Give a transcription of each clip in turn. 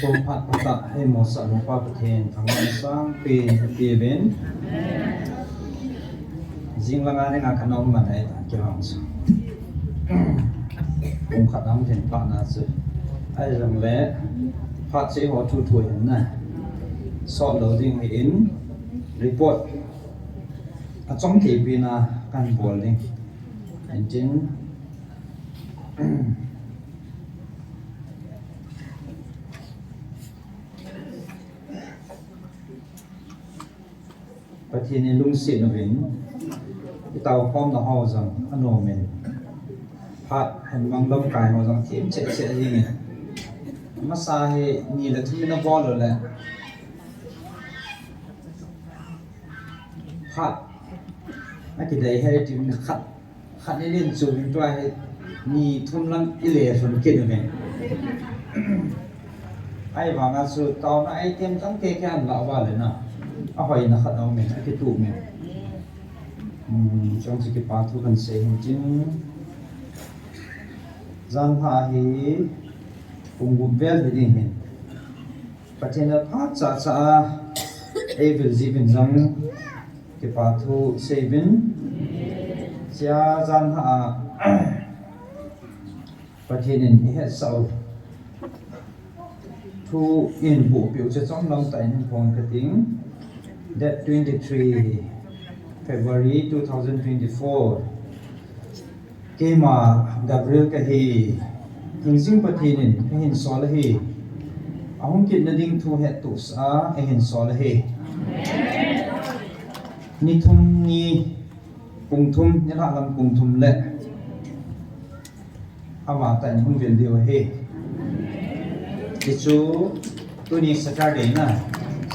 Pom phat pata he mo sa mo pa pathen thang sang pi ben jing langa ne nga khanom ma dai ta ki hang sa pom khat nam then pa na su ai rang le phat se ho thu thu hin na so loading in report a chong thi pi na kan bol ding engine Pati ni lung si no vin itaw pom na ho zang ano men phat han mang lom kai ho zang thim che che ri masa he ni la thumi na bol le phat a ki dai he tim khat khat ni len chu min twa he ni thum lang ile sun ke no men ai wa nga su taw na ai tem tang ke khan la wa le na a hoi na khat au men a ki tu men trong cái pa thu kan se hin chin zan ha hi ung gu vel hi ding hin patena pha cha cha e vil ji bin zang cái pa thu se bin chia zan ha pathenin hi het sau thu in bu piu che chong long tai nin pong ka ting that 23 February 2024 Kema Gabriel kahi Kingsing Patinin kahin solahi ahong kit na ding thu het tu sa kahin solahi ni thum ni pungthum ni la lam pungthum le awa ta ni hung vel dio he chu tu ni Saturday na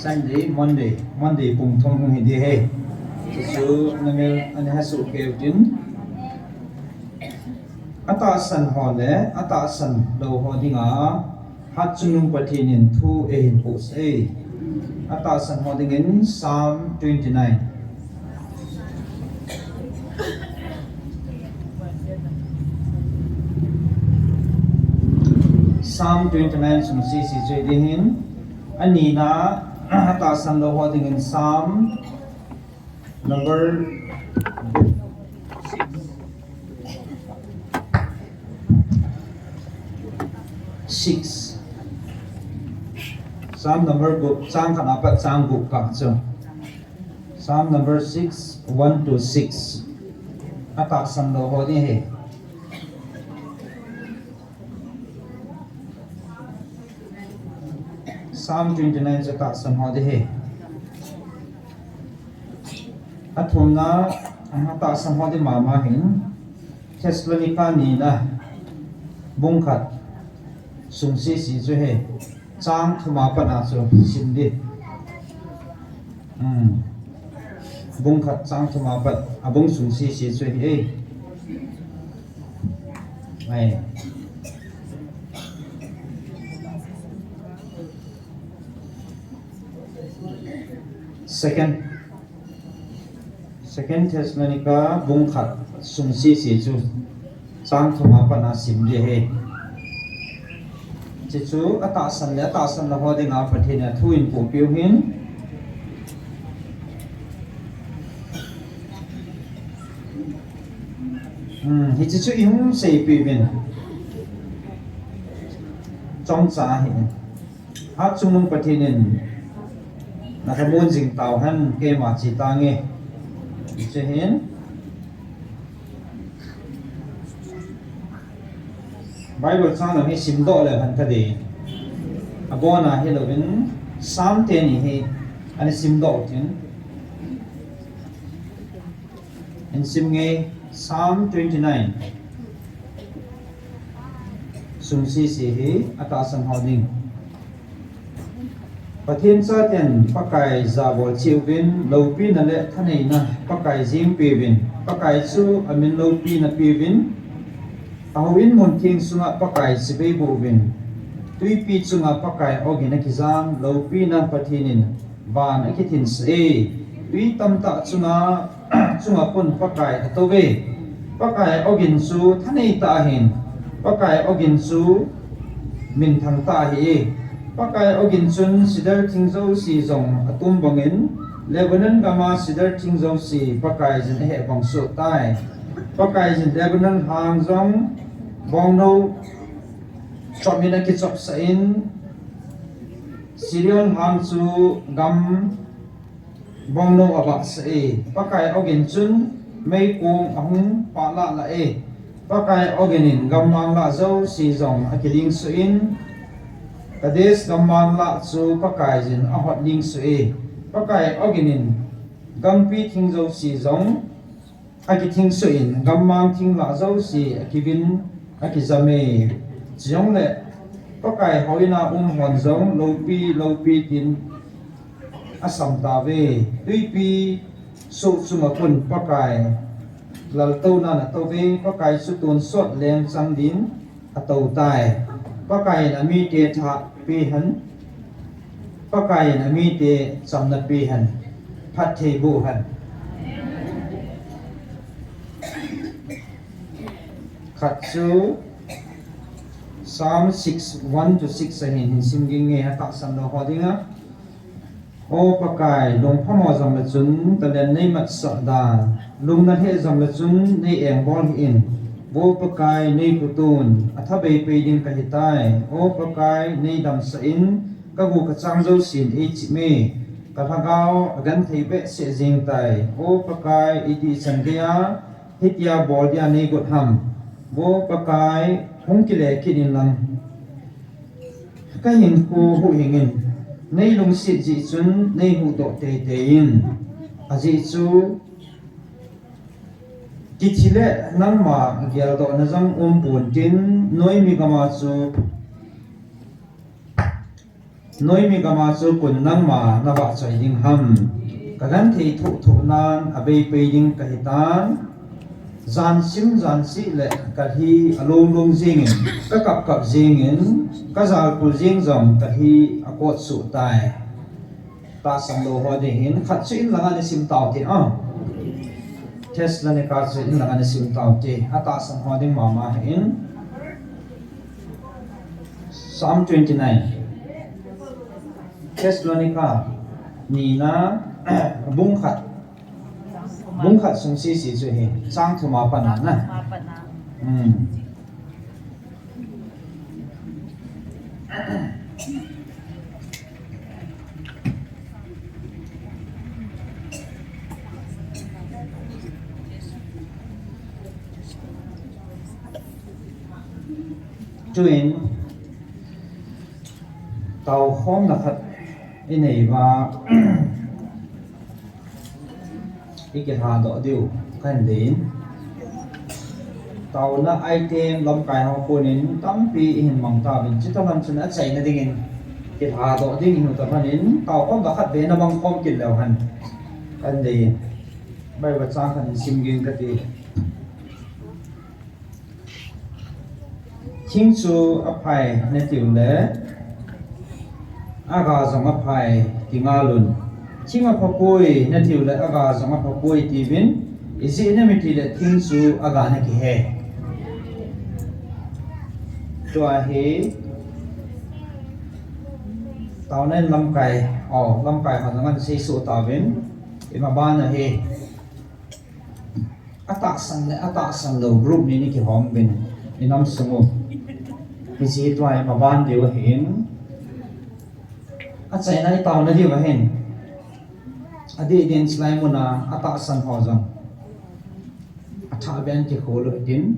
Sunday Monday pungthum hung hi di he chu namel an hasu kevdin ata san ho le ata san lo ho dinga hat chunung pathinin thu e hin pu se ata san ho dingin Psalm 29 Psalm 29 sum si si je dingin ani na ata san lo ho dingin Psalm number 6 Psalm number book Psalm kan apa Psalm book ka so Psalm number 6 1 to 6 atak san lo ho ni he Psalm 29 atak san ho de he athumna ata san ho de mama hin Thessalonica ni na bungkhat sumsi si ju he chang thuma pana chu sindi bungkhat chang thuma pat abung sumsi si chu he ai second Thessalonica bungkhat sumsi si chu chang thuma pana simdi he chu ata san la ho de nga pathina thuin pu piu hin hi chu i hung sei pi bin chong cha hin ha chung pathinin na ka mon jing taw han ke ma chi ta nge che hin Bible sang na hi simdo le han ka de abona he lovin Psalm 10 ni he ani simdo tin en simnge Psalm 29 sumsi si he atasan hoding pathin cha ten pakai zabol chiwin lopi na le thanei na pakai jing pivin pakai chu amin lopi na pivin Awin mon king sunga pakai sibai bovin tui pi chunga pakai ogina kizang lopi na pathinin van akitin se tui tamta chunga pun pakai atowe pakai ogin su thanei ta hin pakai ogin chu min thang ta hi pakai ogin chun sidar thingzo si zong atum bangin Lebanon gama sidar thingzo si pakai jin he bang su tai pakai jin Lebanon hang zong bong no chomina ki chop sa in Sirion hang chu gam bong no aba sa e pakai ogin chun mei kung ahung pa la la e pakai ogenin gamang la zo si zong akiling su in kades gamang la chu pakai jin ahot ling su e pakai ogenin gampi thing zo si zong akiting su in gamang thing la zo si akibin akizame jiong le pakai hoina hon zong lopi tin asam ta ve tuipi so chuma kun pakai lal to na to ve pakai su tun sot leng sang din atau tai pakai na mi te tha pi han pakai na mi te cham na pi han phat the bu han khat chu Psalm 6:1 to 6 hin sim ging nge ta sam do hodinga o pakai long phamo jam la chun talen nei mat sa da lung na he jam la chun nei eng bol in bo pakai nei putun athabe pe ding ka hitai o pakai nei dam sa in ka gu ka chang zo sin e chi me ka thagao agan thei be se jing tai o pakai iti sandia hitia bol dia nei got ham bo pakai hong ki le kinin lam ka hin ku hu hingin nei lung si ji chun nei hu do te te in a ji chu ki thile nang ma gyal do na jang bun tin noi mi gama chu kun nang ma na ba chai ding ham ka gan thei thu thu nan abe pe ding ka hitan zan si le ka hi along long jing ka kap jing in ka zal pul jing jong ka hi akot su tai ta sam lo ho de hin khat chu in langa ni sim taw ti a Tesla ni ka chu in langa ni sim taw ti ata sam ho ding mama in Psalm 29 Thessalonica ni na bung khat sung si chu he sang thu ma pa na Tuin tàu khom là thật cái này và cái hà đỏ điều cái đến tàu na item lom kai ho ko nin tam pi hin mang ta bin chi ta lam chuna chai na dingin cái hà đỏ ding hin ta hanin tàu khom là khát về na mang khom kin law han kan de bai ba cha khan sim gin ka ti King chu apai ne tiu le aga zong apai tingalun King apapoi ne tiu le aga zong apapoi ti bin isi ne mi ti le king chu aga ne ki he to a he tao nên lâm cày họ nó xây sửa tao bên để mà ban là he atak sang lo group ni ki hom bin ni nam sungo ki si toai ma ban điều hen a chai nai tao na điều hen adi den slime na atak sang ho jang atha ben ki khol din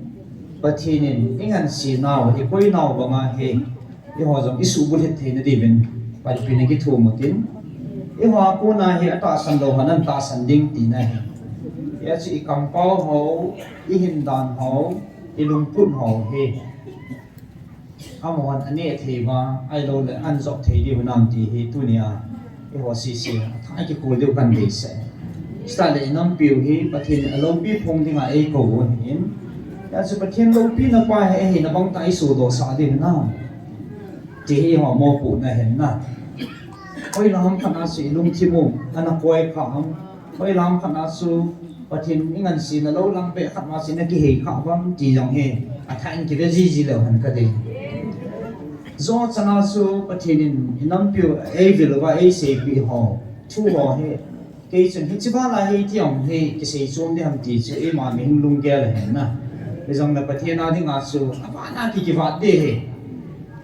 pathinin ingan si naw i koi naw banga he i ho jang isu bul het the na di ben pa pin ki thu motin i wa ko na he ata san lo hanan ta san ding ti na he ya chi kam pau ho i hin dan ho i lung pun ho he amon ane the wa ai lo le an zok the di nam ti he tu nia i ho si si thai ki ko de kan de se sta le nam piu hi pathin alo pi phong dinga e ko wo hin ya chu pathin lo pi na pa he na bang tai su do sa din na ti hi ho mo pu na hen na hoi lam khana si lung thi mu ana koi kham hoi lam khana su ประเทศนี้เงินสินเราลังไปขัดมาสินะกี่เหตุข่าวว่าจีจงเฮอาทันกี่เรื่องจีแล้วหันก็ได้จอชนะสู้ประเทศนี้น้ำพิววิลว่าเซบีฮอทูฮอเฮกี่จนที่จีบ้านละเฮที่ยงเฮกี่เซซูมเดียมตีจูมาไม่หิงลุงแกเลยเห็นนะในจังหวัดประเทศนั้นที่งาสู้บ้านนั้นกี่วัดเด้เฮ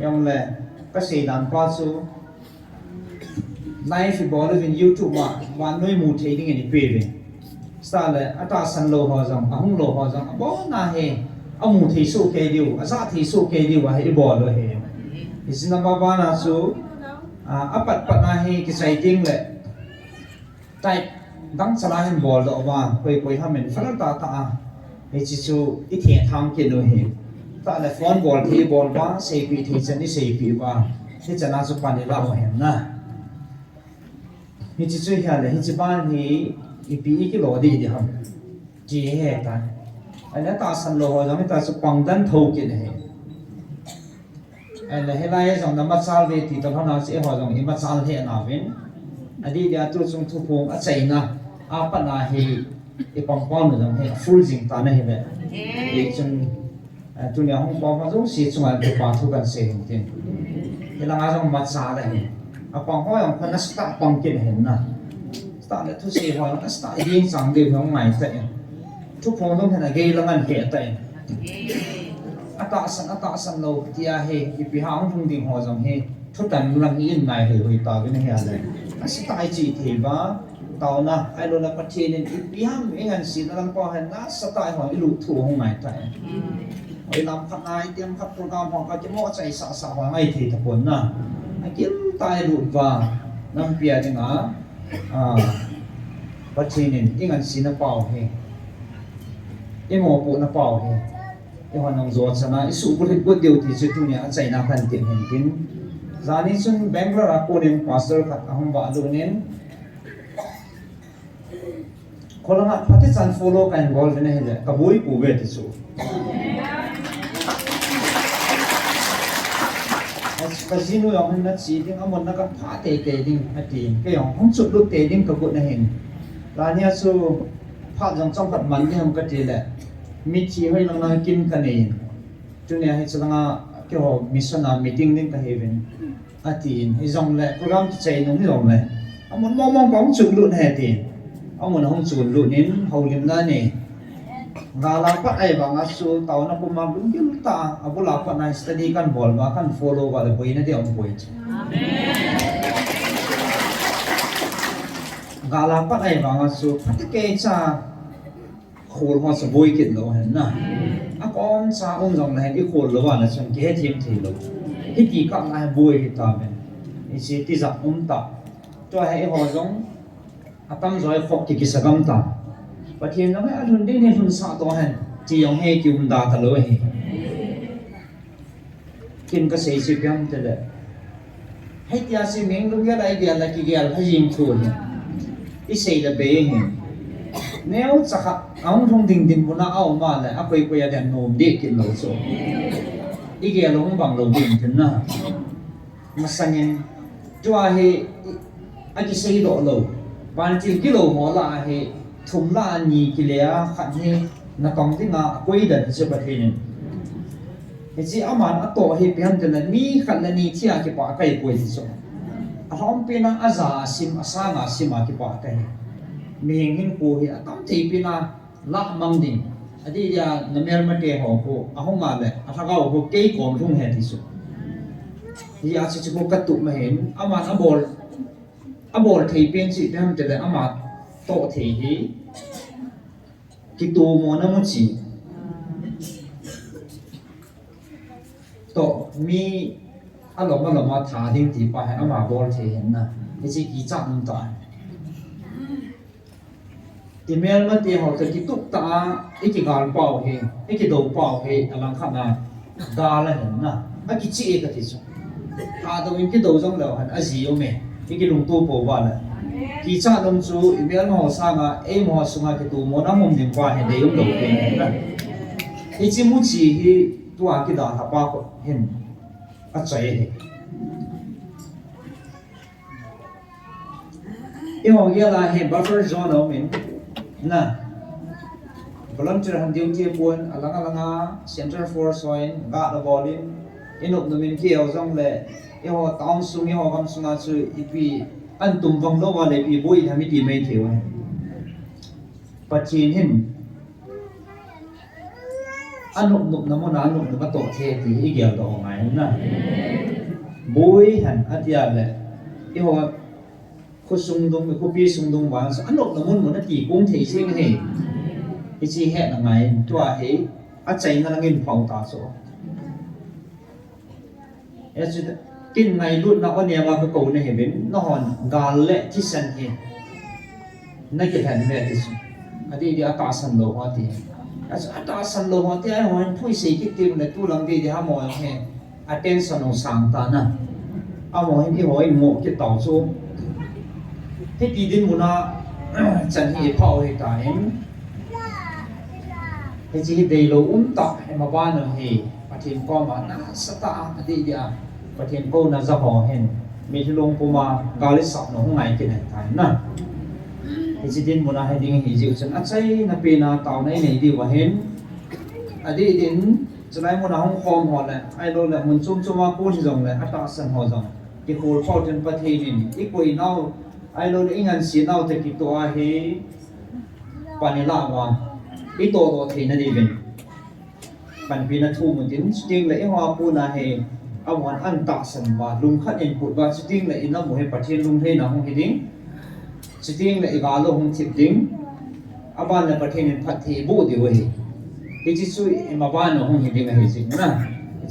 ยังเลยก็เสียดันป้าสู้ไลฟ์บอลเป็นยูทูบมาวันนู้นมูเทดิ้งนี่เปย์สาเลยอัตราสันโลหะจังหุ่งโลหะจังบ่น่าเฮอามูเทสู้แค่เดียวอาซาเทสู้แค่เดียวว่าให้บอลเลยเฮอิสนาบ้านน่ะสู้ปัดน่าเฮกิใส่ดิ้งเลยใจดังสลายบอลออกมาไปทำเป็นฝรั่งตาเฮจิสู้อีเทียนทางกินเลยเฮตาเลยฟอนบอลที่บอลว่าเซปีที่จะนี่เซปีว่าที่จะน่าสุพรรณเราเห็นนะฮิจิจุยฮะเลยฮิจิบ้านนี้อีปีอีกโลดีเดียวจีเฮกันอันนี้ตาสันโลจะไม่ตาสุปังดันทูกินเฮอันนี้เฮลัยจงนำมาซาลเวทีตอนนั้นเสียหัวจงอิมาซาลเฮนาวินอันนี้เดี๋ยวตัวจงทุพงอัศยนะอาปนาเฮอีปังปอนจงเฮฟูลจิงตาเนเฮเลยอีกจนตัวนี้ห้องปองมาจงสีจงอันตัวปาทุกันเสียงจริงเฮลังอาจงมาซาเลยอาปังห้อยของคนนั้นสตาร์ปังกินเห็นนะสตาร์เนี่ยทุกสิ่งของสตาร์ยิ่งสังเกตของใหม่แต่ทุกคนต้องเห็นอะไรแล้วมันเหตุแต่อัตราสันโลที่อาเฮอีพิหางทุ่งดิ่งหัวจังเฮทุกแต่เรื่องอินไหนเหตุตาเป็นเหตุอะไรสตาร์จีเทว่าตอนน่ะไอ้โลละประเทศนี้อีพิหางเองสิลังพอเห็นนะสตาร์ของอีลูกถูกของใหม่แต่ไอ้ลำพัดนายเตรียมพัดโปรแกรมของก็จะมั่วใจสาวๆไอ้ที่ตะคนน่ะไอ้กินตายหลุดว่าน้ำเปียจังประเทศนี้เองสินะเป่าเฮเอโมปูนะเป่าเฮเอหันนองโจชนะอิสุบุริบุเดียวที่สุดเนี่ยใจนักขันเตียงเห็นกินจานิสุนแบงก์ราโคเนมพาสเตอร์ขัดahumบาลูเนนคนละพัฒนาฟอลโล่กันบอลเนี่ยเห็นกับบุยปูเวทิสุCasino yang hendak siding amun nak apa teding hati, kayong hong sulut teding kabut na hin. Lanya so pat jang jang pat man yang katile, miti hoy lang na kin kanin. Tunya hay salanga kyo mission na meeting din kaheven. Atin hizong le program chay nung hizong le. Amun mong kong sulut hati, amun hong sulut nin haulim na ni. Ngalapat ay bang aso tao na pumagong ta abula pa na study kan bol ba kan follow ba le boy na di on boy. Ngalapat ay bang aso patike cha khol ho sa boy kit lo hen na. Akon sa on jong na hi khol lo ba na chon ke thim thi lo. Hi ki ka na boy hi ta men. I si ti za ta. To hai ho jong atam joi khok ki sagam ta.ประเทศนั้นอันนั้นเนี่ยทุนสะตัวหันจียองเฮกิวมันดาตะเลยกินก็เสียชีวิตยังแต่เด็กให้ยาสิเมงลุงยาไรเดียร์ละกี่เดียร์ให้ยิมทัวเนี่ยที่เสียละเบงเนี้ยจะขับเอาทงดิ่งบุญเอามาเลยเอาไปยาเดียนโนมเด็กกินเหล้าโซ่อีเกียร์ลงบังเหล้าดิ่งถึงน่ะมาสั่งยังจัวเฮอาจจะเสียดอกเหล้าบางทีกิโลหัวละเฮทุ่มละนี่กิเลสขัดให้นักกองที่งาคุยเดินจะประเทศนี้เฮ้ยอามันอัตโตเฮปีฮันเดินมีขัดละนี่ที่อาคิปะไก่คุยที่สุดอาหอมปีนังอาซาซิมอาซางาซิมอาคิปะไก่มีเห็นกูเฮตั้มที่ปีนังลักมังดิงอดีตยานเมลมาเตะหัวกูอาหอมมาเลยอาทักเอากูเกยกอมทุ่งเฮที่สุดที่อาชิจกูกระตุกมาเห็นอามันอาบอลที่เป็นสิปีฮันเดินอามันโตที่ที่ตัวมันนั่นมันจีโตมีอารมณ์มาถ่ายทิ้งที่ไปให้อามาบอลเทียนนะไม่ใช่กี่จับมันตายที่เมื่อมันที่เขาจะกินตุ๊กตาไอ้กี่การเป่าเฮไอ้กี่ดอกเป่าเฮอะไรขนาดดาละเห็นนะไอ้กี่เจี๊ยบที่สุดถ้าตัวมันกี่ดอกจังแล้วหันอาศัยอยู่ไหมไอ้กี่ลุงตู้ปูว่าเลยกี่ชาติลมจูอีเมลมาสร้างเอ็มหัวสุนัขตัวมันน้ำมันดิ่งว่าเห็นได้ยังดอกเองนะไอ้จิมุจีที่ตัวกี่ดาทับปากเห็นอาศัยเห็นไอ้หัวเกี่ยละเห็นบัฟเฟอร์โซนเอาเหม็นนะ volunteer han duty pun alanga center for soin ga da bolin inop numin ki ozong le yo taung sung yo gam sunga chu ipi an tum vong lo wa le pi boi thami ti mai thewa pathin hin anop nup namona anop nup to the ti igel do ngai na boi han atia le yo khu sung dong khu pi sung dong wang sa anop namun mo na ti kong thei sing he ichi he na ngai tua he a chai na ngin phau ta so ya chu tin ngai lut na ko ne ma ko ne he ben no hon gal le chi san he na ke than me ti su adi dia ta san lo ha ti ata san lo ha ti ai hon phui sei ki tim le tu lang di ha mo he attention no sang ta na a mo he hoi mo ki tao chu he ti din mu na chan hi phao he ta em he chi dei lo ta he ma ba no he pathin ko ma na sata adi dia pathin ko na za ho hen mi long pu ma gali sap no ngai ki nei thai na he chi din mu na he ding hi jiu chen a chai na pe na taw nei nei di wa hen adi din chlai mu na hong khom ho le ai lo le mun chum chuma ko ni jong le ata san ho jong ki khol phau ten pathin ni i koi nau ai lo le ingan si nau te ki to a he panila wa i to to the na di ben pan pi na thu mun tin sting le hoa pu na he awan an ta san ba lung khat en put ba sting le ina mo he pathin lung the na hong hi ding sting le ga lo hong thip ding aban le pathin en phat the bu di we hi chi su e ma ba no hong hi ding he sing na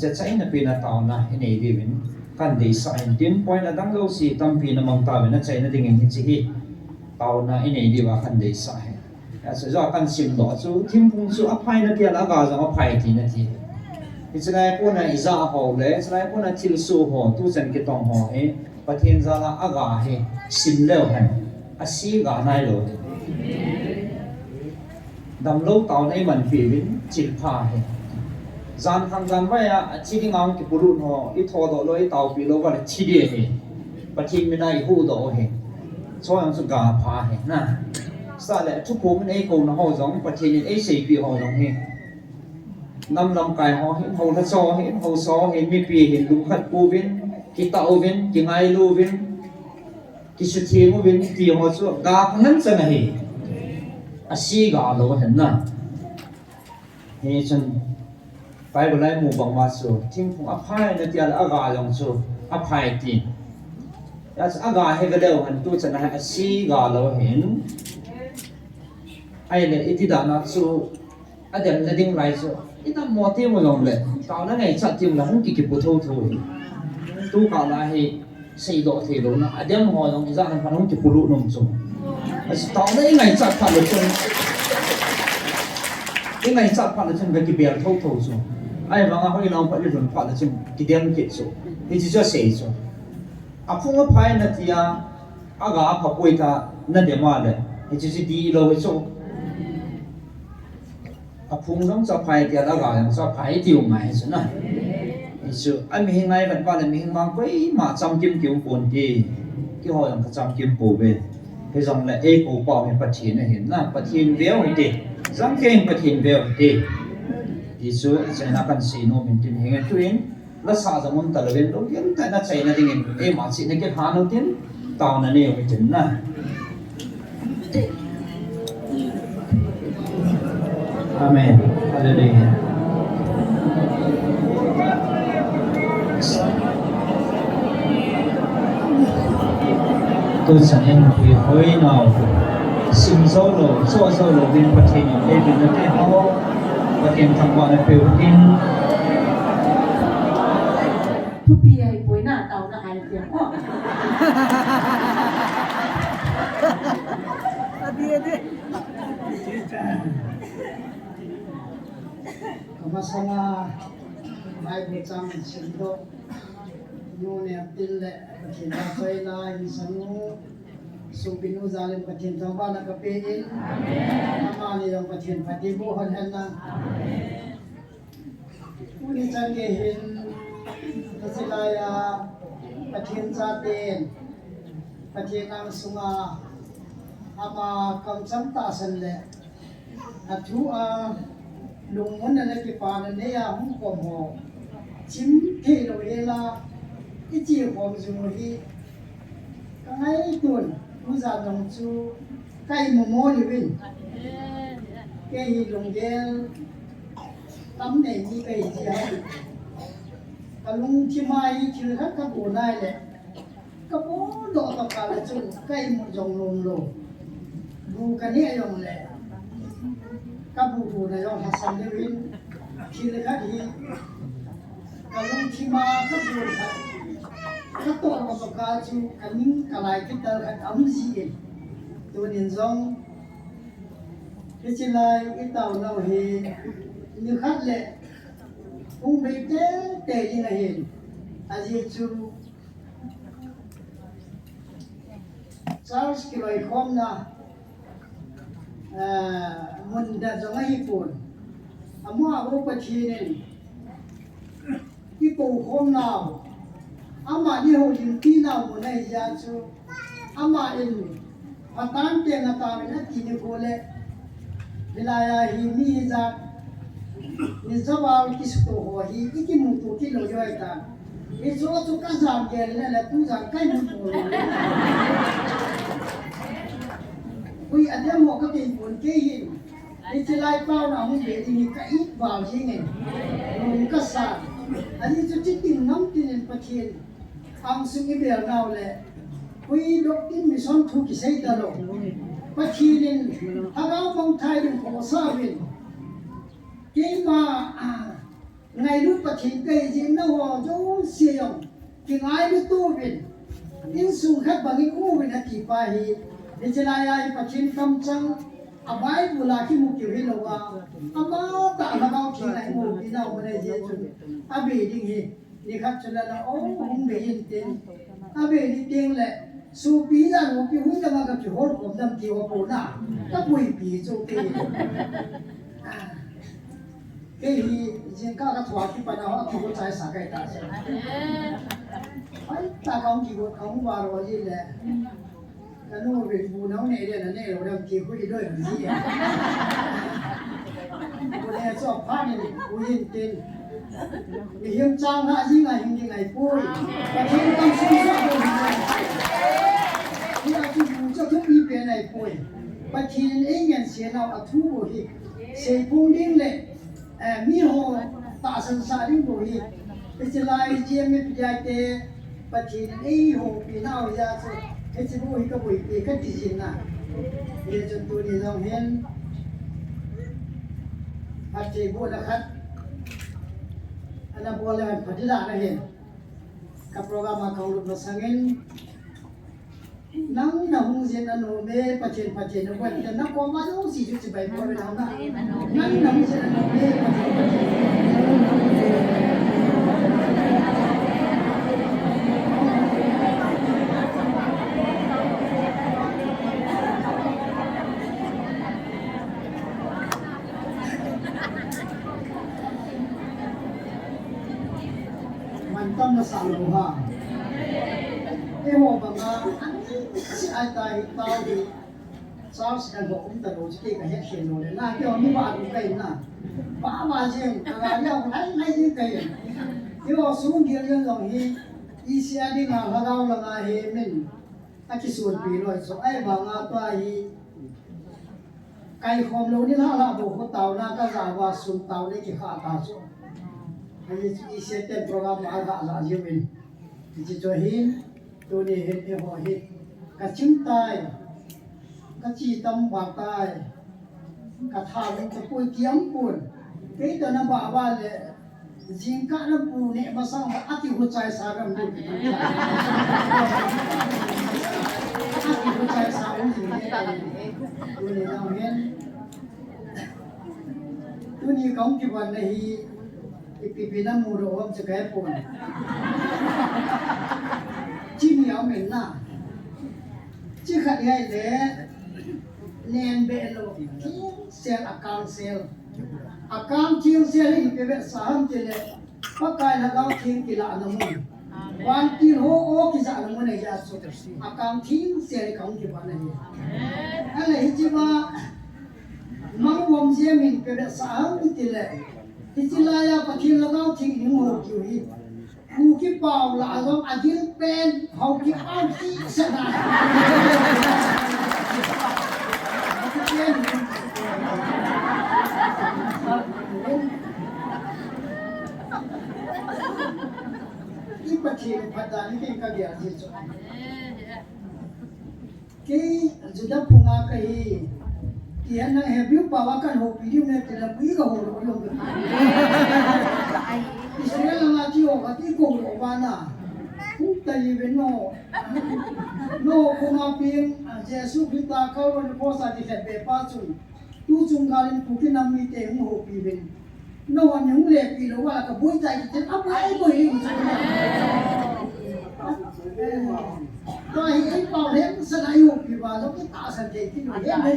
cha chai na pi na ta na he nei di ben kan dei sa en tin point na dang lo si tam pi na mang ta ben na chai na ding hi chi hi tao na e nei di wa kan dei sa he sự do căn sim đó chú thêm phung chú áp hai nó kia là gà rằng áp hai thì nó thì cái này cô này ra hồ lẽ cái này cô này chịu su hồ tu chân cái tông hồ ấy và thiên ra là áp gà hay sim leo hay áp xí gà này rồi đầm lâu tàu này mình phỉ vĩnh chịu pha hay gian thằng gian vậy à chỉ đi ngang cái bùrù hồ ít thò đó lối tàu phỉ lâu gọi là chỉ đi hay và thiên bên này hú đó hay cho anh chú gà pha hay na sa le chu ko men ei ko na ho jong pathin ei sei pi ho jong he nam lam kai ho hin ho la so hin ho so hin mi pi hin lu khat pu vin ki ta o vin ki ngai lu vin ki su thi mo vin ti ho chu ga phan chan he a si ga lo hen na he chen pai bo lai mu bang ma su thing phung a phai na tia a ga jong chu a phai ti ya a ga he ga lo han tu chan a si ga lo hen ai le iti da na chu adem na ding lai chu ita mo ti mo long le ta na ngai chat tim la hong ki ki pu tho tho tu ka la he sei do the lo na adem ho long za na hong ki pu lu nom chu as ta na ngai chat pha le chun ngai chat pha le chun ga ki bel tho tho chu ai wa nga hoi long pha le chun pha le chun ki dem ki chu ni ji cho sei chu a phung a phai na tia a ga pha poi ta na de ma le ni ji di lo chu a phung dong sa phai tia da ga yang sa phai tiu ngai su na isu ai mi ngai ban pa le mi mang koi ma cham kim kiu pon ti ki ho yang ka cham kim po be he jong le e ko pa me pathin na hin na pathin veo hi ti jang ken pathin veo ti isu chai na kan si no min tin heng tuin la sa jamun tal ven lo yen ta na chai na ding e ma chi ne ke ha no tin taw na ne mi tin na Amen. Hallelujah. Tôi sẵn em vì hối nào xin dấu lộ, cho dấu lộ đến bất kỳ những cái việc này họ và tiền thằng bọn này biểu tinทุกปีไอ้ป่วยหน้าเตาหน้าไอ้เสียงพ่อMasalah baik macam sendok nune apil le patin pasai la insanu subinu zalim patin tamba na kapein amani yang patin patibu hanna uni change hin kasilaya patin satin patin ang sunga ama kamsam tasan le อัดชูลงมันอะไรกี่ปานเนี่ยหุ่นกอมหอชิมเทโลเอลาอีจีของจูฮีก็ไงตุนผู้ชายลงจูใกล้โมโมลิวินแกฮีลงเกลตำแหน่งนี้ไปจีฮะก็ลงที่มาอีชื่อฮักก็โบได้เลยก็โบดอกตะการจูใกล้หมดจงลงโลดูกันเนี่ยยองเลยก็บูนายองฮัสซันเดวินที่เลยครับที่ก็ลงที่มาก็บูครับก็ตัวกับตะการจูกันนิ่งกันไหลคิดแต่กันอัมซีเองตัวนี้จงที่จะไล่อีตาวเราเห็นนี่ขัดเลยอุ้งไปเต้เตะยังไงเห็นอาจจะจูCharles Kiloy kom na munda janga hipon amo abo pachinin ipo kom na ama ni ho limpi na mo na ya chu ama in patan te na ta na ti ni kole bilaya hi mi za ni zawal kisto ho hi ikimu to kilo yoi ta iso chu ka jam ge le la tu jang kai mu to Ui anh em họ có tiền buồn kia hiện đi chơi lai bao nào không để thì cái ít vào chứ nghe rồi cái sàn anh ấy cho chính tiền nắm tiền bạc tiền ông xin cái điều nào là ui đốt tiền mình son thu cái xây đó rồi bạc tiền thằng áo bông thay đừng có sao vậy cái mà ngày lúc bạc tiền cái gì nó họ cho sử dụng cái ai nó tu vậy in sung khách bằng cái u vậy là kỳ pa hi đi chơi lai ai pathin kam chang abai bula ki mu ki hi lowa ama ta la ba ki lai mu ki na mo ne je chu abi ding hi ni khat chula la o hum be yin tin abi ni ting le su pi da mu ki hu da ma ka ki hol kom dam ki wa po na ka bui pi chu ki cái hi riêng các thỏa khi phải nào họ có trái xả cái ta sẽ ấy ta không chỉ có không vào rồi gì là cái nó về vụ nấu này đây là này rồi đang kêu cái đôi làm gì à cái này cho phát này vui yên tên vì hiếm trang hạ gì ngày vui và hiếm tăng sinh ra rồi thì là chúng cho thức đi về này vui và khi ấy nhận sẽ nào ở thu bổ hi sẽ phun điên lệ mi ho ta san sa ring bo hi ichilai je me pijate pathin ei ho pi nau ya so ichibu hi ka boi pi ka ti jin na ye chon tu ni long hen ate bo la khat ana bo la phadila na hen ka program ka lu no sangin nang na hung jen ano me pachen no wat na ko ma do si ju bai bo na na nang na hung jen ano me man tam na sa lo ha ho ba ma si ai tai tao di sao sẽ có ông ta đồ cái hết hiện rồi na cái ông ba cũng cái na ba riêng là nhau lấy gì cái cái họ xuống kia riêng rồi hi xe đi nào là đâu là hi mình cái suốt bị rồi số ai bảo ngã toa hi cái khom lâu đi là bộ của tàu na cái giả và xuống tàu đấy chỉ khá ta số hay xe tên program mà gạ là gì mình chỉ cho hi tôi đi hết đi họ hết cái chứng tai cái chi tâm bạc tai cái thằng cái bùi kiếm buồn cái đó nó bảoว่าเลยriêng cả nó bù nè mà sao mà ắt thì hụt trái sao làm được ắt thì hụt trái sao cũng gì đấy tôi đi làm hết tôi đi công cái vấn này thì nó mua đồ không sẽ cái buồn chỉ nhiều mình na chỉ khát hay để nên bê lô sell account chiên sell thì cái việc sáng chỉ là bắt cái là lao chiên kỳ lạ nó muốn quan tin hô ô kỳ dạ nó muốn này ra số account chiên sell không chỉ quan này anh này chỉ mà mang wom je min pe sa ham ti le ti chila ya pathin lagao thing ni mo ki hi ku ki paw la azom agil pen hau ki paw ki sana i pathin padani ke ka gya ji cho ke juda punga ka hi tiyan na hebiu pawakan ho video ne tela pui ka ho lo lo Israel nga ti o ka ti ko o bana ku ta yi be no ko ma pin Jesu Krista ka ro ni ko sa ti he be pa chu tu chung ga rin ku ki nam mi te ho pi ben no wan yung le pi lo wa ka bui tai ti a pai ko hi chu to hi ai pa le sa na yu pi ba lo ki ta sa te ti no he me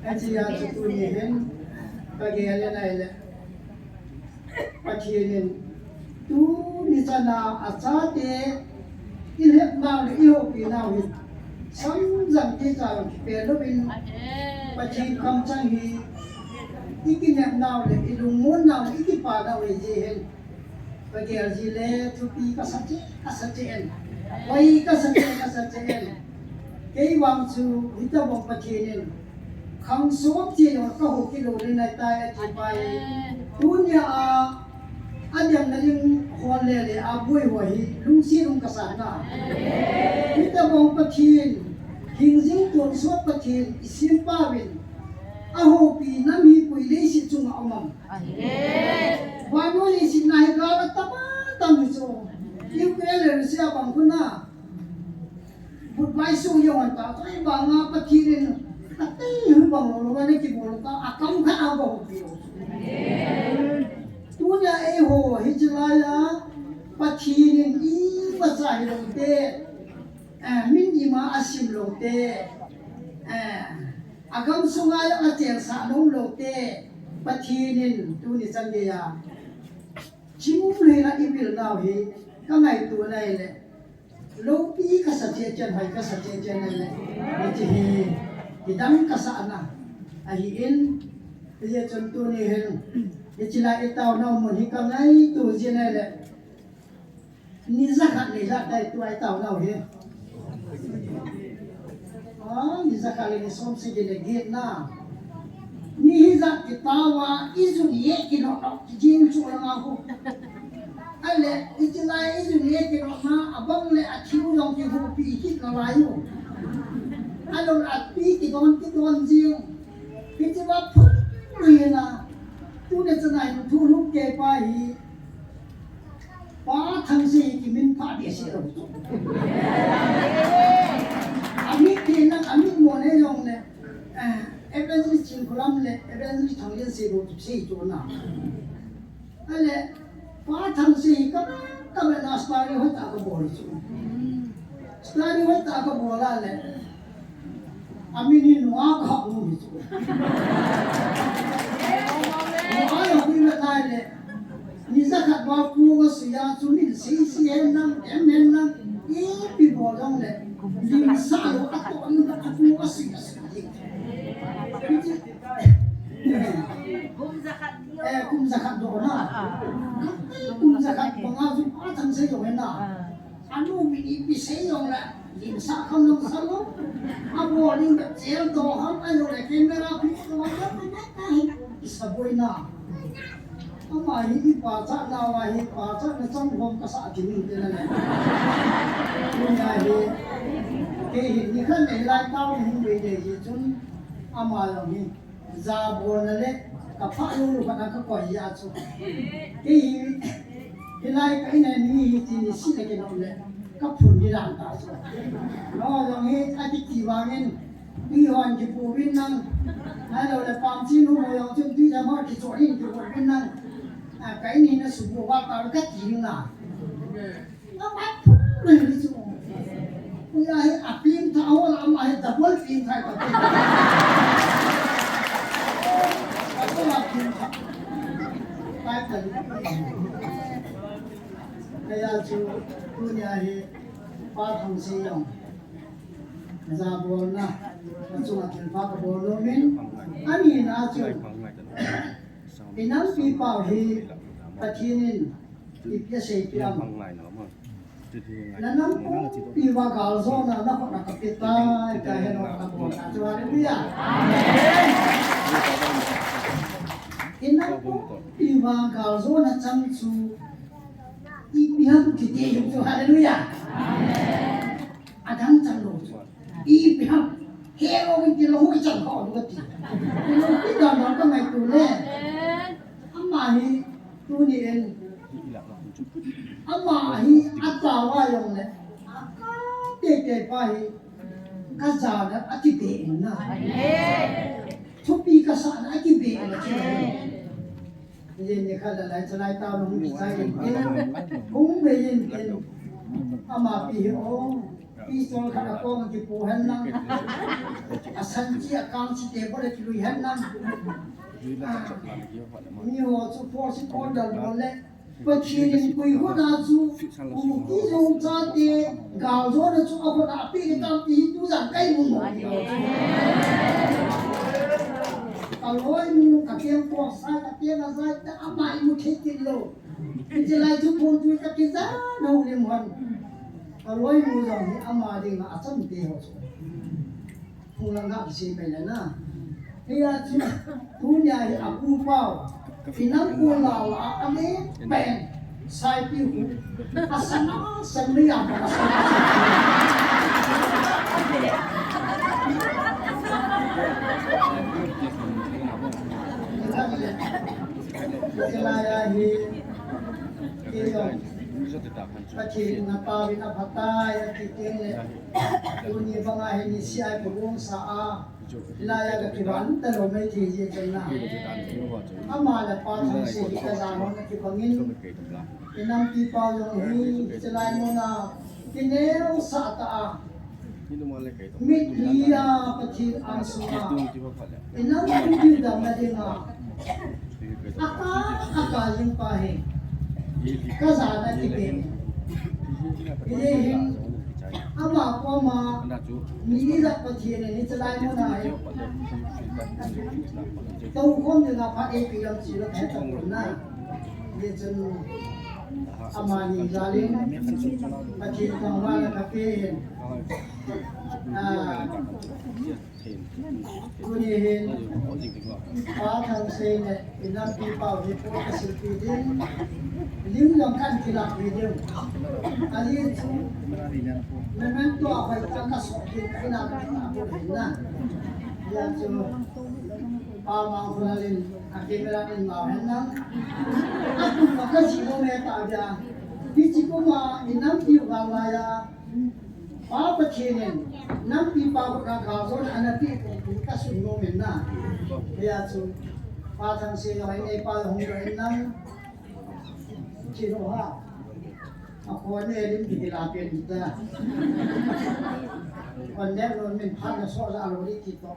a chi ya chu tu ni hen ka ge le na le Pachinin tu ni sana asate ilhep na le iho pi na wi sam jam ti cha pe lo bin pachin kam chang hi ikinep na le ilung mon na iki pa na wi je hen pagel ji le tu pi ka sache en wai ka sache en kei wang chu hita bong pachinin khang sop chi yo ka ho ki lo le nai tai ti pai dunia adam na ling hon le a bui wa hi lung si lung ka sa na hita bong pathin hing jing ton sop pathin isim pa win a ho pi na mi pui le si chung a mam wa no le si nai ga ta pa tam so yu ke le si a bang ku na but bai su yo an ta tai ba nga pathin Tapi bang lo ni ki bol ta akam ka abo pio. Tunya ho hijlaya pathin I pasai lo te. Min ima asim lo te. Agam sungai atel sa lo te. Pathin tu ni sange ya. Chimum le na ibil na hi ka ngai tu nai le. Lo pi ka sa che chen hai ka sa che chen nai le. Ni Hidang kasana ahiin dia contoh ni hen icila itau na mun hikamai tu jenele ni zakat dai tu itau na he ni zakat ni som si jele git na ni hizak kitawa izun ye kino jin chu na aku ale icila izun ye kino na abang le achiu long ki hu pi hit na layu Alor at pi ki don jiu pi ti wa phu ri na tu ne chanai tu lu ke pa hi pa thang si ki min pha de si ro ami ki na ami mo ne yong ne evangelist chin kulam le evangelist thang len si ro si tu na ale pa thang si ka na stari ho ta ko bol chu stari ho ta ko bola le Amini nuwa ka mu ni chu. Nuwa yo pi na tai le. Ni zakat ba ku go su ya chu ni si hen nam em nam e pi bo long le. Lim sa lo a to ni ka ku go su ya su ji. Kum zakat do na. Kum zakat ba nga ju pa thang se yo na. Anu mi ni pi se yo la. Lim sa kham lo sa lo. Abo ling ba chel do ham alo le camera pi do wa na isa boy na ama hi pa cha na wa hi pa cha na chang hom ka sa ti ni te na le dunya hi ke hi ni khan nei lai tao ni be de ji chun ama lo ni za bo na le ka pha lu lu ka ka ko ya chu ke hi lai ka ina ni ti ni si le ke no le ka phun ni ran ta chu no long hi a ti ti wa ngin đi hoàn cái phổ biến năng hay là phạm chi nó hồi ông chung tuy là mọi cái chỗ đi phổ biến năng cái này nó sử dụng vào tạo cách gì nào nó bắt phút này đi chứ bây giờ phim tháo làm mà tập huấn phim thay tập phim có làm phim tay cần bây giờ chú tôi nhà thì ba thằng xây dựng ra buồn na จุมาถึงฟ้ากับโบโลมินอันนี้นะจุอีนั้นปีเป่าที่ปะทีนินอีเพียเสียเปียมนั้นนั้นปีว่ากาลโซนะนักนักปิตาแต่เห็นว่านักบุญจุมาเรียอีนั้นปีว่ากาลโซนะจังจูอีเปียมที่เดียวจุมาเรียอาดังจังโลอีเปียมเฮโร่วินที่เราหุ่ยจังเขาดูกันทีเราพิจารณาก็ไม่ตัวเล่อามาฮีตัวนี้เองอามาฮีอาจารย์ว่าอย่างนี้เด็กๆไปอาจารย์นะอธิเบนนะทุกปีก็สอนอธิเบนนะใช่ไหมยินดีค่ะหลายๆจะไล่ตามลงวิจัยยินผมไปยินอามาปีโอปีสองขันกองที่ปูหันนั่งอาสันจีอาการที่เด็กบริสุทธิ์หันนั่งมีหัวสุพอสิพอดันบอลเล่ปัจจุบันคุยหัวหน้าจูที่ลงจากเด็กกาวโซ่เนี่ยจูเอาคนอาปีกันตามที่ดูจากใกล้มุมหมดเอาล้อยมือกับเทียมปอกซ้ายกับเทียมซ้ายแต่อามาอีมุขติดโลจะไล่ทุกคนช่วยกับกิจการเราเลี้ยงวันเอาล้อยมือเราที่อามาดีมาอาศัยเดียวพูดง่ายๆสิไปเลยนะเฮียจูทุนใหญ่อากูเป้าที่นั่งกูเราอันนี้เป็นสายผิวอาสนะสัญญาณอาสนะจะลายฮีที่ยงปัจจุบันตาวินาพัตตายที่เก่งเลยตัวนี้ฟังไอ้นิสัยของวงสาลายกับที่บ้านแต่เราไม่ที่จะจังนะอามาละปาทางสิ่งที่จะมองที่ฟังอินอินัมที่ปาลงฮีจะลายมนาที่เนวสาตามิตรยาปฏิอันสุนาอินัมที่ดำนาดีนาakal yung pahe kasana tipe ini ama ko ma ni da pathiene ni chalai mo na ai to kon de na pha e pi lam chi la phe ta na ye chen ama ni zalim pathiene ka wa la ka pe Kuni hin thằng sen này Việt Nam đi vào thì có cái sự kỳ đến những dòng khăn thì làm gì đều anh ấy nên mình tỏa phải cho các số thì cái nào cũng làm được hình na giờ chưa bao mang phần lên anh em ra bên vào hết nắng anh cũng có cái gì đâu nghe tạo ra vì chỉ có mà Việt Nam chịu vào là apa chenen nam pi pa ko ka ka so ana pi ka su no men na ya chu pa thang se no ai pa hong ro nam chi no ha a ko ne lim ki la pe ni ta kon ne ro men pha na so za ro ri ki to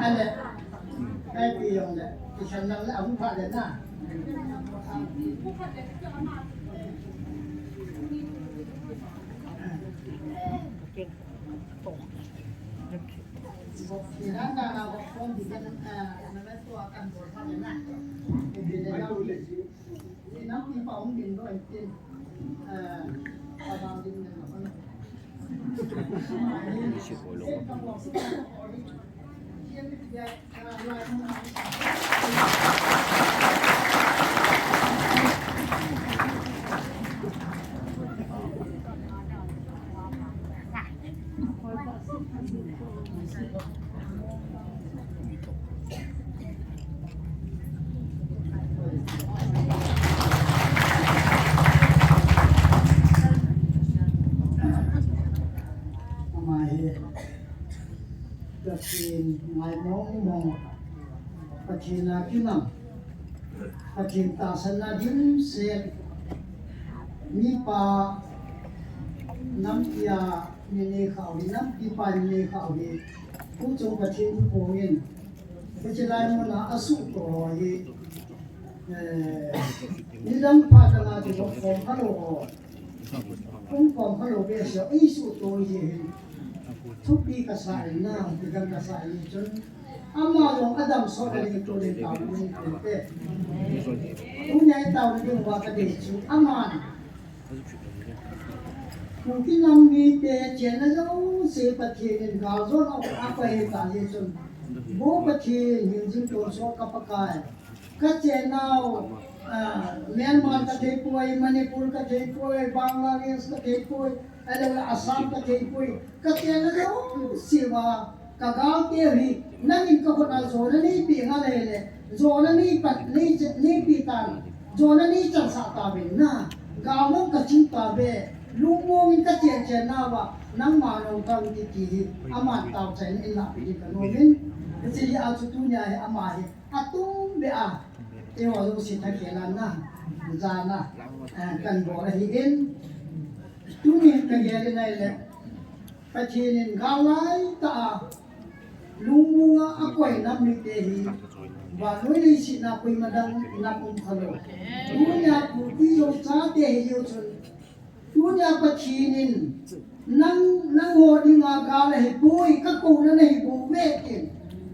ane ai pi yong le ki chan nam la ong pha le na Thì đó là một con thì nó mới to cần một con này nè thì để đâu thì nó đi phóng mình rồi trên vào đi mình là con Patin mai mong mong patin na kinam patin ta sana dim sen ni pa nam ya ni ne khao ni nam pi pa ni ne khao ni ku chung patin ku ngin patin lai mo na asu to yi ni dam pa ta na ti ko phom ha lo phom ha lo be so ai su to yi ทุกปีกษัตริย์หน้าที่กันกษัตริย์จนอามาลงอดัมสอนกันตัวเดียวนี่เป็นเต้ทุกอย่างเต่าเรื่องว่ากระเด็นชูอามาผู้ที่นำมีเตเจนแล้วเสียประเทศกาลจนเอาอาไปตายจนโบประเทศยิงจิงตัวโซกับปะกายก็เจนเอาเมียนมาก็เทป่วยมณีปุรก็เทป่วยบังกลาเทศก็เทป่วยอะไรว่าอัสสัมก็เทป่วยก็เจนแล้วเสียว่ากะกาวเตียรีนั่งอินกับคนอาโซนนี่ปีงอะไรเลยโซนนี่ปัดนี่ปีตันโซนนี่จังสาตาเบนะกาวงก็จิงตาเบลุงโมมินก็เจนเจนนาว่านั่งมาลงทางที่ที่อามันตาวใจนี่ละปีกันโนมินจะยาจุตุญาให้อามาให้อาตุ้มเบอาเอวาลูสิทาเกลันนะจานะกันบอกอะไรเห็นตุนี่กันเกลันนี่แหละประเทศนี้กาวไล่ตาลุงมัวอากวยนับมิเตหีว่าลุยลิสินับคุยมาดังนับอุ้มขลุ่ดุนยาผู้ที่ยศชาเตหิยศดุนยาประเทศนี้นั่งโหดิงากาเลยบุยก็กูนั่นเลยบุเวกิน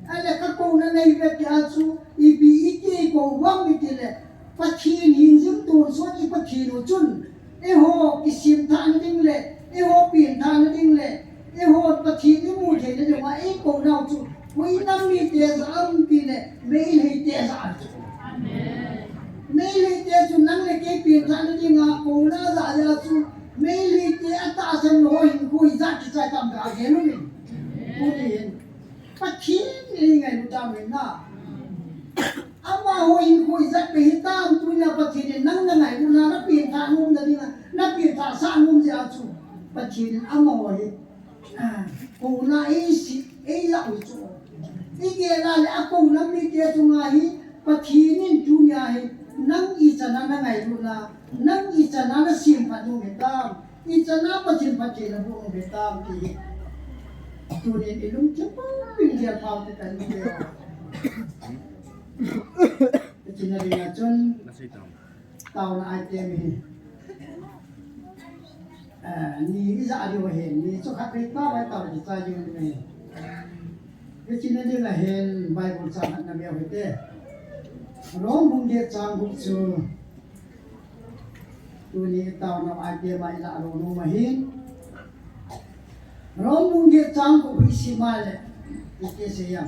อะไรก็กูนั่นเลยเวกิอาชูอีบีอีเกี่ยววังมิติเลยประเทศนี้จึงตัวส่วนอีประเทศนู้จุนเอโหกิสิมทานดิ้งเลยเอโหปีนทานดิ้งเลยเอโหประเทศนี้มูเทนเลยว่าเอโกเราจูวินามีเตสอัมปีเลยไม่ให้เตสอัจูไม่ให้เตจูนั่งเลยเก็บปีนทานดิ้งอ่ะกูน่าจะยาจูไม่ให้เตอัตตาเซนโหหินคุยจัดจิตใจตามกาเกลุมิกูเห็นประเทศนี้ไงรู้จักไหมนะอามาโหหินคุยจัดไปหิตามตุนยาประเทศนี้นั่งยังไงกูน่านับปีนทานงุมนั่นนี่นะนับปีนทานสร้างงุมจะจูประเทศนี้อามาโหหิกูน่าเอสิเอยาวิจูอีเกล้าเลยอากูน่ามีเดียจุงไงประเทศนี้ตุนยาให้นั่งอีจันนั่งไงรู้นะนั่งอีจันนั่งสิมพันธุ์เบตามอีจันนั่งประเทศนั่งเบตามที่ตัวนี้ลุงจะปุ๊บเป็นเดียร์พาวที่กันเดียวจินตนาจนตาวนาไอเทมีนี่อิจฉาดีว่าเห็นนี่สุขัดไปต้าไว้ตาวจิตใจยังไงจินตนาเห็นใบบุญสารนั่นเดียวเหตุร้องบุญเดียจางบุญชูตัวนี้ตาวนาไอเทมาอิละโรนุมาหินร้องบุญเดียจางบุญสิมาเลยอีกเสียง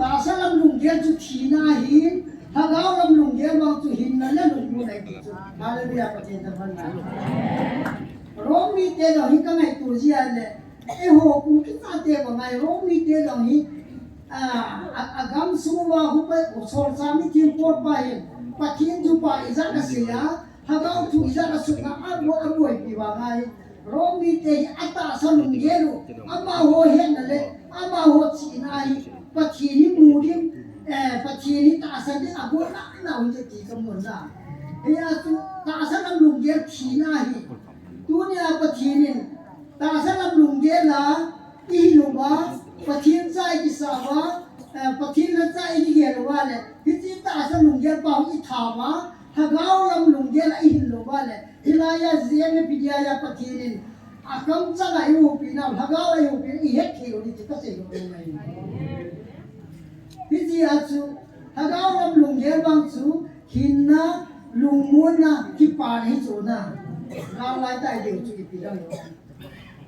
ตาสลับลุงเดียจุทีน่าหินถ้าเราลำลุงเดียบางจุหินนั่นแหละลุงอยู่ไหนกิจฮาเลลูยาประเทศตะวันนั้นร้องมีเตะเราหินก็ไม่ตัวเสียเลยเอ้โหกูคิดว่าเตะว่าไงร้องมีเตะเราหินกำสูว่าหุบไปโซลสามีทีมปวดไปปัจจัยจุปอีจักเสียถ้าเราถูกอีจักสุดนะอันว่าอันวยปีว่าไงร้องมีเตะอัตตาสลุงเดียรูอามาโหเห็นนั่นแหละอามาโหชีนายปัจจัยนี้มูดิปัจจัยนี้ตาสันติอาบุญน่าหุ่นจะตีกับมันนะเฮียตุตาสันลุงเดียชีนายตัวเนี่ยปัจจัยนี้ตาสันลุงเดียละอีลูกว่าปัจจัยใจกิสาวะปัจจัยใจอีเกียร์ว่าเลยที่ที่ตาสันลุงเดียเป่าอีถามะถ้าเราลำลุงเดียละอีลูกว่าเลยฮิลายาเซียนพิจารณาปัจจัยนี้อาคำสั่งอายุปีนั้นถ้าเราอายุปีอีเฮ็ดเขียวนี่จะต้องเสียลงไปพิจิอาจูถ้าเราลำลุงเดียบางจูหินนะลุงม้วนนะที่ป่าให้จูนะเราไล่ได้เดี๋ยวจูปีนั้น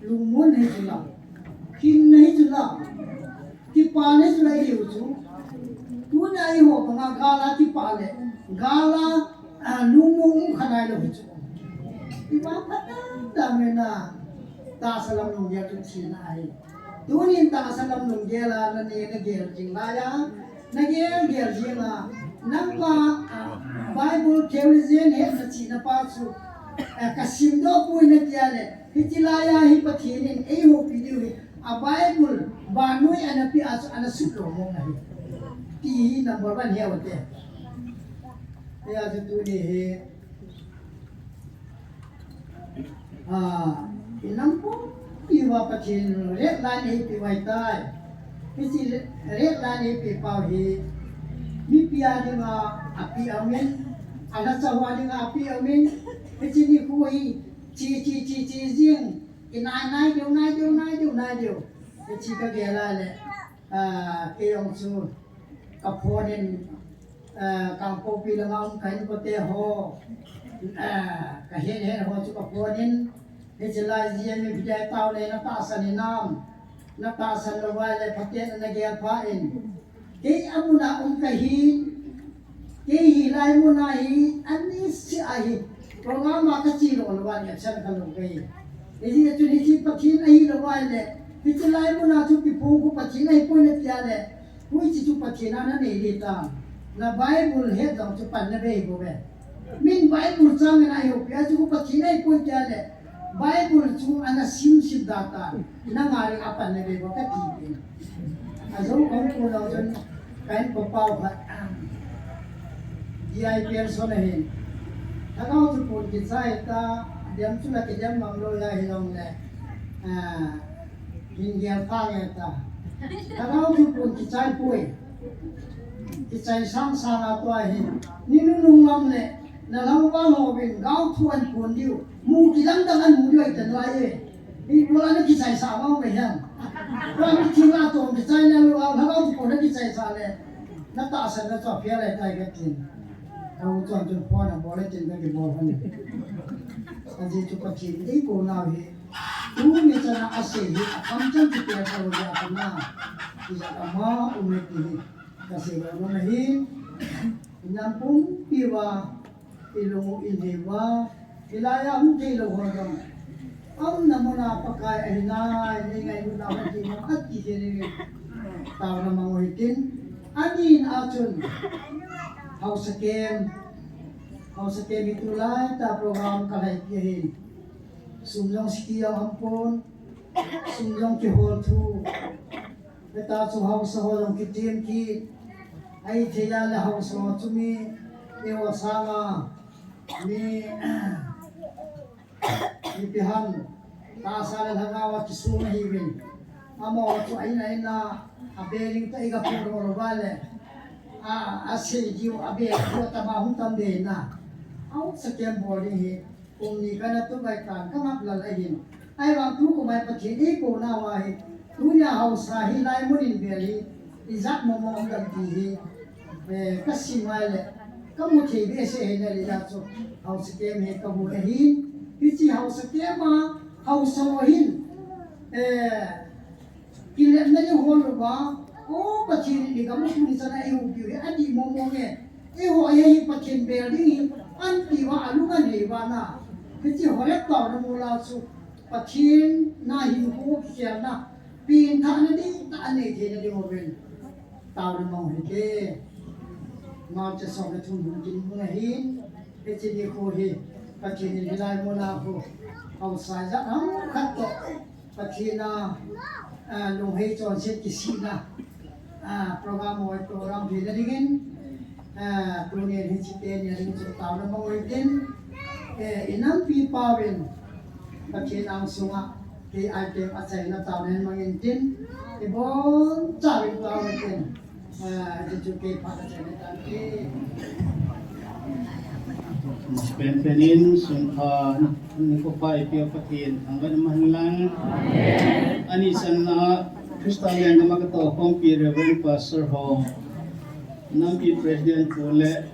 ลุงม้วนให้จูละหินให้จูละที่ป่าให้จูละเดี๋ยวจูตัวนี้ไอ้หัวของกาลาที่ป่าเลยกาลาลุงม้วนขนาดเลยจูที่ว่าพัฒนาเมนะตาสลัมลุงเดียจุดชีนายตัวนี้ตาสลัมลุงเดียละนั่นเองนักเรียนจริงนะยะนักเรียนจริงนะนักว่าไบเบิลเทวเซนเห็นสิ่งนั้นป้าสูกสิมดอกปุยนักเรียนเลยพิจารณาฮิปทีนินเอโฮพิดิวไบเบิลบานุยอันนั้นพิอาสุอันนั้นสุดโลมงนะที่นับวันเฮียวเตะเฮียจะตัวนี้inampun piwa pachin red line hi piwai tai isi red line hi pi pau hi mi pia dinga api amen ana chawa dinga api amen isi ni ku hi chi jing cái này điều cái chỉ cái kia là cái ông chú cái phô nên càng phô pi là ngang cái nó tê ho cái hết ho chú cái phô nên cái chỉ là gì mình bây giờ tao này nó ta san nam nó ta san lo vai là phát triển nó kia phá in cái amuna cái hi lai muna hi anh ấy sẽ ai còn ngang mà cái chi rồi là vậy sao cái lòng cái ini tu ni si pathin ai lo wai le pitlai mo na tu pi pu ko pathin ai poi na tia le hui chi tu pathin na nei le ta na bible he dong tu pan na be bo be min bible chang na yo pia tu pathin ai poi tia le bible chu ana sim data na ngari apan na be bo ka ti be a zo ko ko lo jon kain ko pau ba ai person he ta ka tu ko ki sai ta điểm chúng là cái điểm bằng đôi là hình đồng này hình dạng pha nghe ta đó thì buồn cái trái bụi cái trái sáng sáng là tôi hình nhưng nó nung lắm này là lâu quá hồ bình gạo thuần buồn điệu mù cái lắm đang ăn mù điệu tận lại ấy thì bữa nay cái trái sáng không phải không rồi cái thiên la tôm cái trái này lúc nào nó cũng có cái trái sáng này nó tạo sản nó cho phía này tay cái tiền ông chọn chọn phò là bỏ lên trên cái bò hơn aje tu pakin ei ko na he tu me chana ase he kam chan tu pe sa lo ya kana isa ama ume ti ka se lo na hi nam pung piwa ilong ilhewa ilaya am te lo ho dam am namona pakai ahina ni ngai nu na ti ma at ki se ni taw na mangoitin anin achun house game House game itu lah, ta program kalai kihin. Sumjong sikiya ampun, sumjong kihol tu. Kita tu house holong kitim ki. Ai thela la house ho tumi ewa sama ni pihan ta sala hangawa kisuma hiwin. Amo tu aina abering ta iga puro vale. Ase jiu abe ko tama hutam de na. Au sekian body he umni kana tu bai kan kamap lal ahin ai wang tu ko mai pathin e ko na wa he dunya house ha hi lai murin beri izat mo mo dam ti he kasi mai le kamu thi be se he na ri ya so house ke me ka bu hi chi house ke ma house mo hin kile na ni hol ba o pathin ni ka mu ni sana e u bi adi mo mo nge e ho ai pathin building an tiwa alugan hewana kichi horek taw na mula su pathin na hin ko kya na pin tha na di ta ne the na di moben taw na mong hite ma cha so na thun hun kin mu hin kichi ni ko hi pathin ni lai mula ko au sa ja am khat to pathina long he chon set ki si na program ho to ram hi na digin Kemudian hijiten yang tahu nama orang inam pipa ben pakai langsung ke item asal na tahu yang mengintin ibon cari tahu itu jadi ke pada jadi tadi Penpenin sungha niko pa ipio patin anggan mahlang ani sanna Kristian yang makato kompi Reverend Pastor Ho Nampi President Pole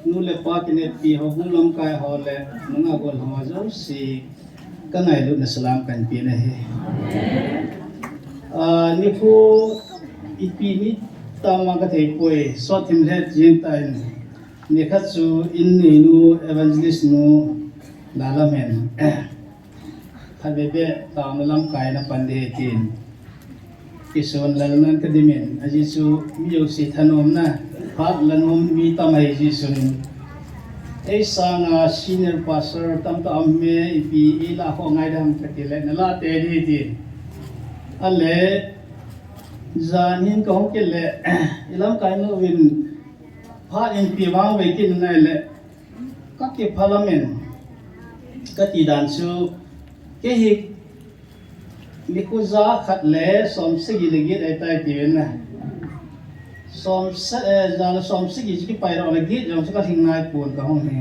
Nule Pakine Pi Hogulam Kai Hole Nungagol Hamazo si Kangai Lu Nasalam Kan Pinahe Nifu Ipini Tamagate Poe Sotim Let Jintain Nikatsu Inni Nu Evangelist Nu Lalamen Habebe Tamalam Kai Na Pandehetin Ison lalunan kedimin ajisu miyo si thanom na pat lanom mi tamay jisun sanga senior pastor tam ta amme ipi ila ko ngai dam kakile nala te di ti ale zanin ko kele ilam kai no win pat in pi wang we kin nai le ka ke parliament ka ti dan su ke hi Nikuza khatle som sigi legit ai tai tiwen na som sa jala som sigi ki pai ro legit jong sa thing nai pun ka hong he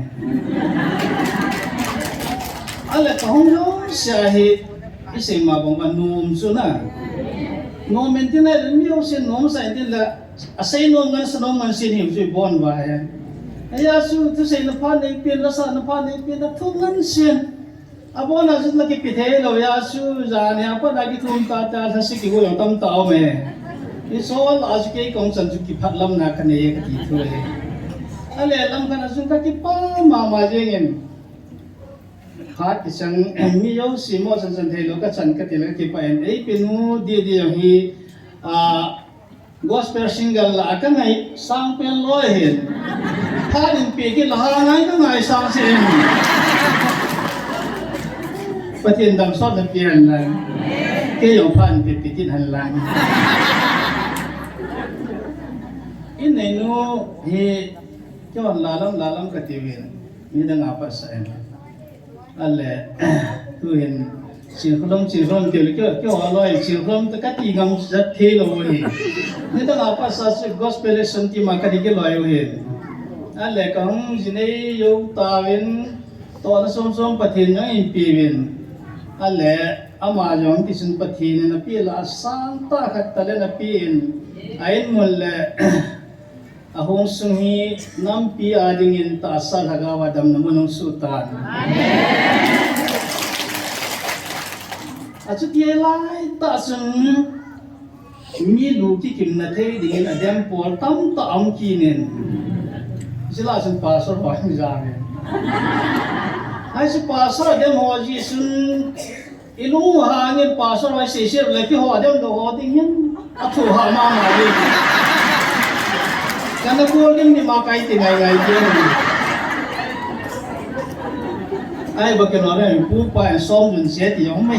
ala kahong lo siya he isi mabong anum suna no mentina miyo sin no sa intin la asay no ngan sa no ngan sin hi bon ba ya aya su tu say na pa na pin la sa na pa na pin na tu ngan sin abo na sit laki pithe lo ya su za ne apa lagi thum ta ta sa si ki ho yong tam ta me isol as ke kong san su ki phat lam na kane ye ki thu le ale lam kana sun ka ki pa ma ma jengin hat isang mi yo si mo san san thelo ka chan ka tela ki pa en ei pinu di di hi gospel single la ka ngai sang pen loi hin tha din pi ki la ngai ka ngai sang sin patin dam sot na pian lan ke yo phan pi pi tin han lan in nei no he cho la lam ka ti win mi da nga pa sa en alle tu hin sin khom ti le ke loi sin khom ta ka ti ngam zat the lo hi ni da nga pa sa gospel santi ma ka di ke loi hi alle ka hum jinei yo ta win to na som patin yang in pi win ale ama jong ti sun pathin na pi la santa khat tale na pi in ain mul ahong sung hi nam pi ading in ta sal hagawa dam namunong sutan amen achu ti lai ta sun mi lu ki kim na thei ding in adem por tam ta am ki nen sila sun pastor ba ni ja ne ai si pastor dem ho ji sun ilung ha ni pastor ai se se le ki ho dem do ho ding hin a thu ha ma ma ni kana ko ding ni ma kai ti ngai je ni ai ba ke no re pu pa som jun se ti yong me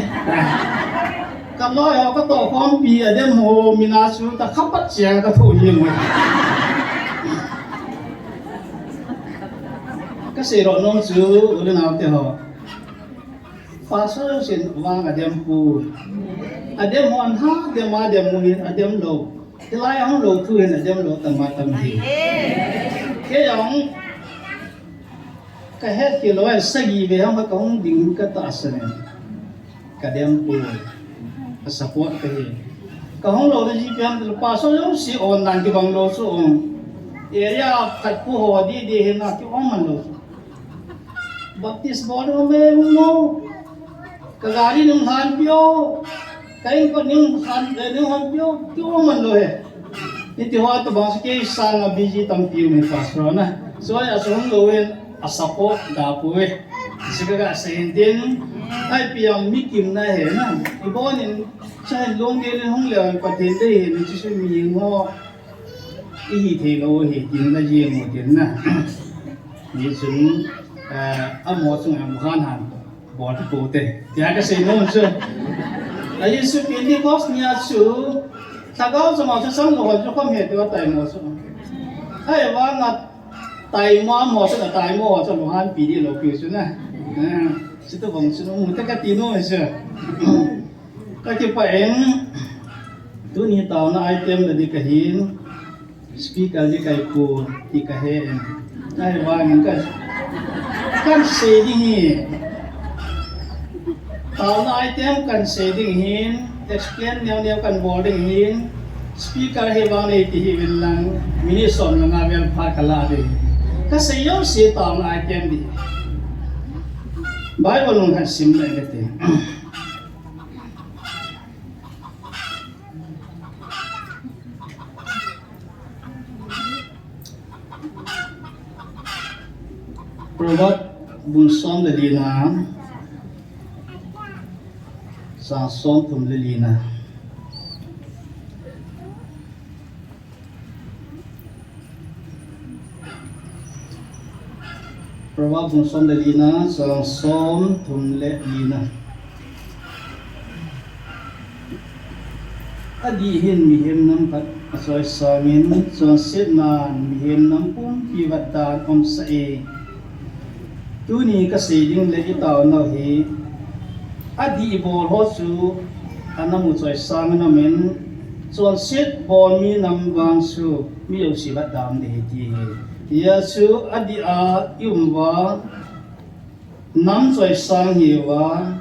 ka lo yo ka to khom pi a dem ho mina su ta khapat che ka thu yin we ka se ro no su u le na te ho pa so sin wang a dem pu a dem hon ha dem ma dem mu hin a dem lo cái lai ông lô thu hình là đem lô tầm mà tầm thì cái ông cái hết kia lối sai gì về ông có ông đỉnh cái tạ sơn cái đem bù cái support cái gì cái ông lô cái gì về ông là pa số giống si on đàn cái bằng lô số ông area khát phù hồ đi hình là cái ông mà lô baptist body ông về ông lô cái gari nung han pio cái con những han để những han pio tiêu mình rồiนี่ที่ว่าตัวบางสกีสร้างบิจิตัมพิวมีฟาสโรนะส่วนอาสมโลเวนอาสปอดาปุเวสิกะเซนตินไอพิยังมีกิมนะเห็นนะอีบอนินใช่ลงเกลห้องเหลืองประเทศได้เห็นที่ช่วยมียิงหัวอีหีเทโลเห็นยิงนะยิงหมดเห็นนะนี่ถึงอ่ะหมอส่งมุขานหันบอดที่โกเตที่หากเซนโนนเชื่อไอ้สุดที่คอสเนี่ยสูถ้าเขาสมองจะสั่งหน่อยจะความเหตุว่าไตหมอสุดให้ว่างัดไตหมอสุดไตหมอจะมุขานปีดีโลกิสุดนะสุดตัวผมสุดมุตะกัติโน่เชื่อก็จะไปเองตัวนี้ตาวน่าไอเทมเลยดีกว่าหินสปีกอะไรกันกูดีกว่าเห็นให้ว่างั้นกันเสียดิ้งตาวน่าไอเทมกันเสียดิ้งหินexplain niyaw kan boarding hin speaker hebang na itihiwin lang minison nga wel pakalade kasi yaw si tam na item di Bible nung hasim na gati Probat bunsom lalina sang som tum lilina Probat bunsom lilina sang som tum lilina adihin mihim nam pat asoy samin sang sidnan mihim nam pun piwatan sa tuni kasi ding le itaw na hi adi bol hosu anamu choi sang na men chon sit bol mi nam wang su mi yo si bat dam de ti ya su adi a yumwa nắm rồi sang nhiều và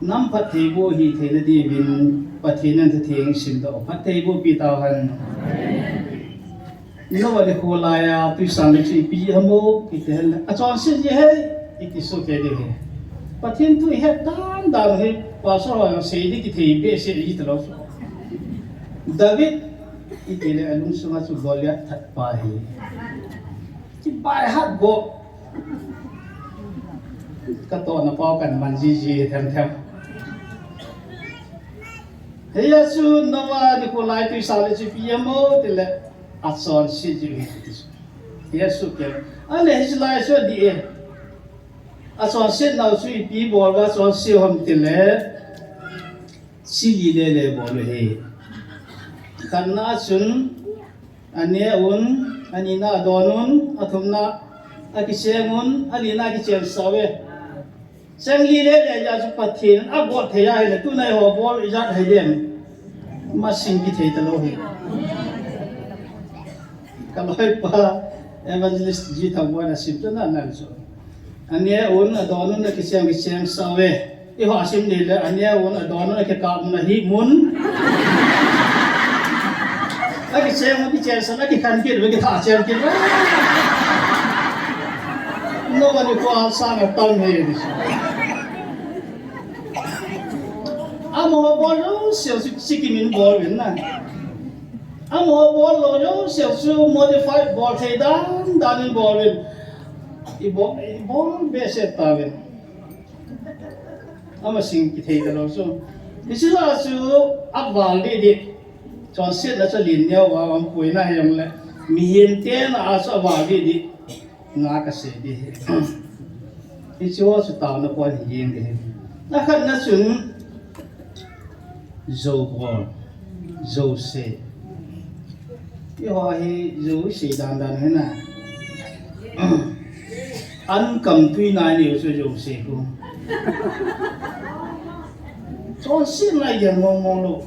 nắm phát thế vô hi thế là đi vin phát thế nên thế xin đó phát thế vô bị tao hành nó vào để khô lại à tôi sang được chỉ bị hâm mộ cái thế là chọn xin gì hết cái số cái đấy phát thế tôi hết đan đan hết và sau đó sẽ đi cái thế bị sẽ đi từ đó David cái là anh sung á sung gọi là thật bài cái bài hát bộ cái tổ nó baoกันมันจีthêm thêm hey asu nawa di ko lai tu sale chi piamo de le ason si ji hey asu ke ale his lai so di ason si na su pi bol wa so si hom te le si li le bol he kanna sun ane un anina donun athumna akisengun alina ki chen sawe sang li le ya su pathin a bot the ya le tu nai ho bol izat hai dem ma sing ki the ta lo he ka loi pa evangelist ji thang wa na sim ta na nan so ania un adon na ki chen sawe I ho sim ni le ania un adon na ki ka na hi mun a ki chen sa na ki khan ki ro ki tha chen ki no one ko sa na tang he ni amo bol lo siêu sikimin bol win na amo bol lo siêu su modified bol thei dan bol win I bol be se ta win ama sing ki thei da lo so isi la su abwal di chon sit la so lin nyaw wa am pui na yong le mi hin te na so wa di nga ka se di isi wa su ta na pon yin de na khat na sun dầu bò dầu sè cái họ hay dầu sè đàn đàn thế nào ăn cầm tuy này nhiều rồi dầu sè cũng cho xin này giờ mong mong luôn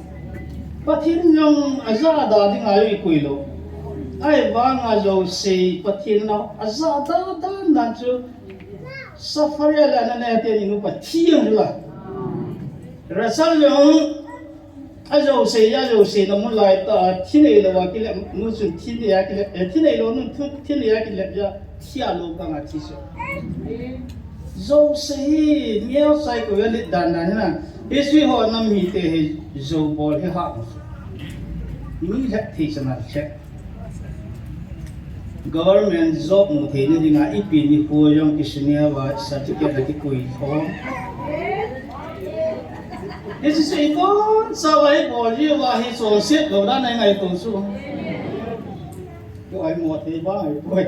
bắt thiên nhung ra đà thì ngay quỳ luôn ai vang dầu sè bắt thiên nào ra đà đàn chứ safari là anh này thì nó bắt thiên là ra sao nhung ajo se na mun lai ta thine lo wa kile nu sun thine ya kile thine lo nu thine ya kile ya thia lo ka nga thi so zo se miao sai ko le dan na na iswi ho na mi te he zo bol he ha mi le thi sana che government job mu the ni dinga ipi ni ho yong kisnia wa certificate ki koi ho This is a con sao vậy bỏ riêng và hi sổ xiết đầu đan này ngày tổ su gọi một thì ba ngày tuổi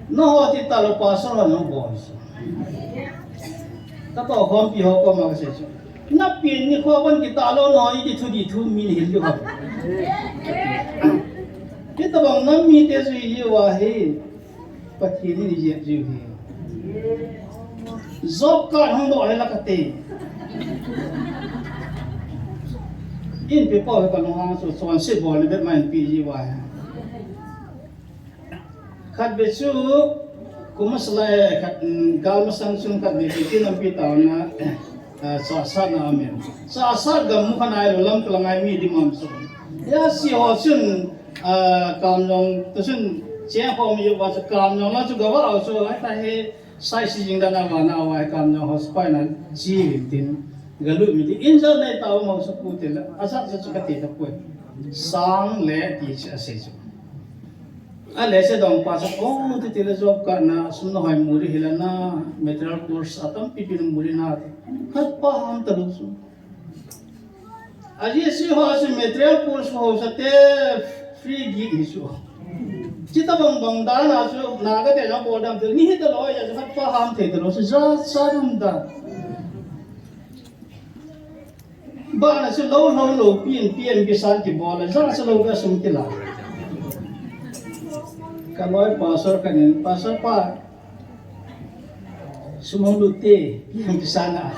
nó họ thì ta lo pa sao nó bỏ ta to con pi họ có mà cái gì nó pin ni khoa vẫn cái ta lo nói đi thu mi hiện được không cái tao bằng nó mi thế gì yêu à he bắt thì đi dẹp gì he job card không đổi là cái tiền in people ko no ha so so sit bol be man pi ji wa khat be chu kumasla khat gal masang sung khat be ti nam pi taw na sa na amen sa gam mu khanai lo lam tlangai mi di mam so ya si ho chun kam long tu sun che ho mi wa sa kam long la chu ga wa so ai ta he sai si jing da na wa na wa kam long ho spai na ji lim tin galu mi di inja nei taw mo so pu te la asa sa chu ka te ta pu sang le ti cha se chu a le se dong pa sa ko te te le job ka na sun no hai muri hilana material course atam pi pi muri na khat pa ham ta lu su aji si ho se material course ho sa te free gig ni su kita bang da na su na ga te na bo dam te ni he ta lo ya khat pa ham te ta lo su sa dum da ba na se lo pien ke san ki bola za se lo ga sum ti la ka loi pastor kanin pastor pa sumong lu te pien ki sana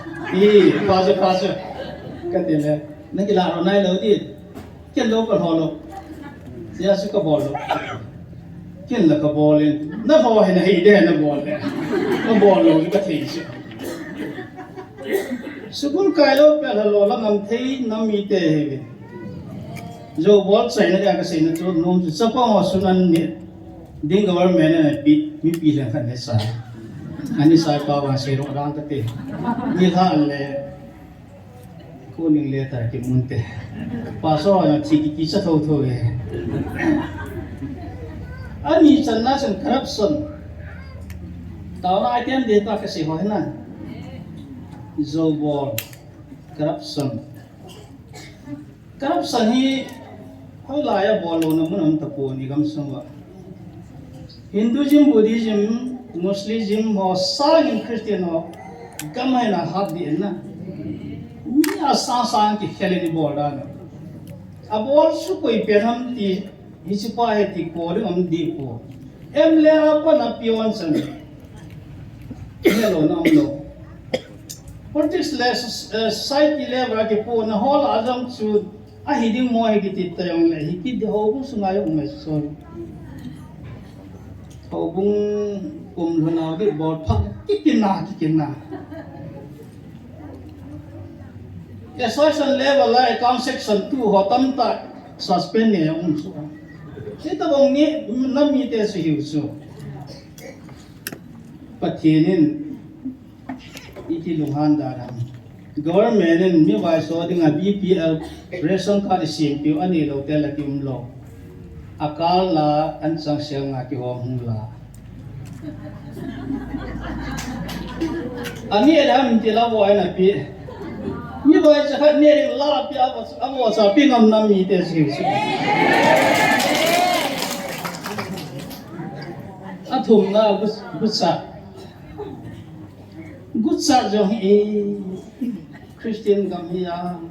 pastor ka te le na ki la ro nai lo ti ken lo ka ho lo ya su ka bo lo กินแล้วก็บอลเลยน่าพอเห็นไอ้เด่นน่าบอลเลยน่าบอลลงก็ทิ้งสิสุกุลกายแล้วเป็นอะไรแล้วน้ำที่น้ำมีเตะโจบอลใส่ในอย่างก็ใส่ในตัวนุ่มจะป้องว่าสุนันเนี่ยดิ้งกับว่าแม่เนี่ยมีปีเรื่องขันในสายอันนี้สายป่าวว่าเสียรร้างก็เตะนี่ท่าอะไรคนหนึ่งเลยแต่ที่มุนเตะป้าซ้อนที่กิจจะทุ่งเลยอันนี้ฉันน่าจะคราบส่วนตอนนั้นไอเทมเดียวกันก็เสียหัวนั่นโจบอลคราบส่วนนี่เขาหลายบอลลงน้ำมันตะปูนี่กำสังว่าฮินดูซิมบุดิซิมมุสลิมหัวสายคริสเตียนหัวก็ไม่น่าหัดดีนะมีอาสาสางที่เขลินบอลด้านอ่ะบอลสุกุยเป็นฮัมที่ฮิสปาเฮติโกรึฮัมดีโกเอ็มเลอาปนับพิวันสันเนี่ยโลน้ำโลpolitics less society level ke po na hol azam chu a hiding mo he kitit tayong le hikid ho bu sungayo umesol ho bung lona ge bor phak kikina ya social level la account section 2 ho tam ta suspend ne um su ita bong ni nami te su hiu su patinin iti lunghan daram government in mi vai so dinga BPL ration card sim pi ani lo tel ki umlo akal la an sang siang nga ki hom hula ani edam ti la boy na pi mi vai cha khat ne la pi abo sa pi ngam nam mi te si athum na gusa good sa jong Christian gamia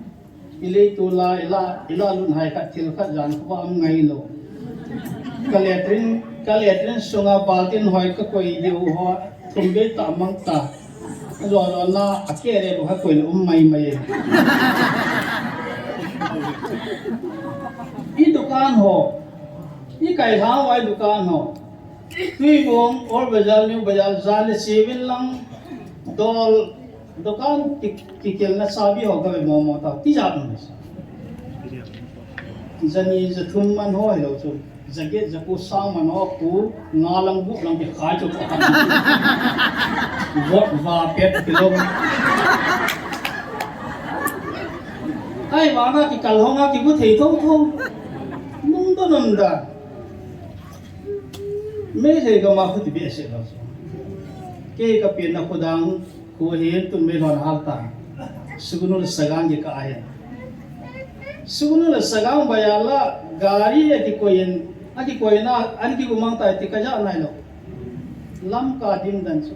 ilay tula ila lun hai kat til kat jan ko am ngai lo kaletrin sunga baltin hoi ka koi diu ho thumbe ta mang ta ro na akere lo ha koi mai i dukan ho i kai tha wai dukan ho tui bong or bazar new bazar zan sevin lang dol dukan kikil na sabi ho gawe momo ta ti jab ni zani zathum man ho hello chu zaget zaku sang man ho ku ngalang bu lang ki khai chu ka vot va pet kilom ai wa nga ki kal ho nga ki bu thei thong thong nung to nam da me thei ga ma khu ti be se lo ke ka pin na khudang ko he tun me lon halta sugunul sagang ge ka ahe sugunul sagang bayala gari ati koina an ki gumang ta ti ka ja nai lo lam ka dim dan su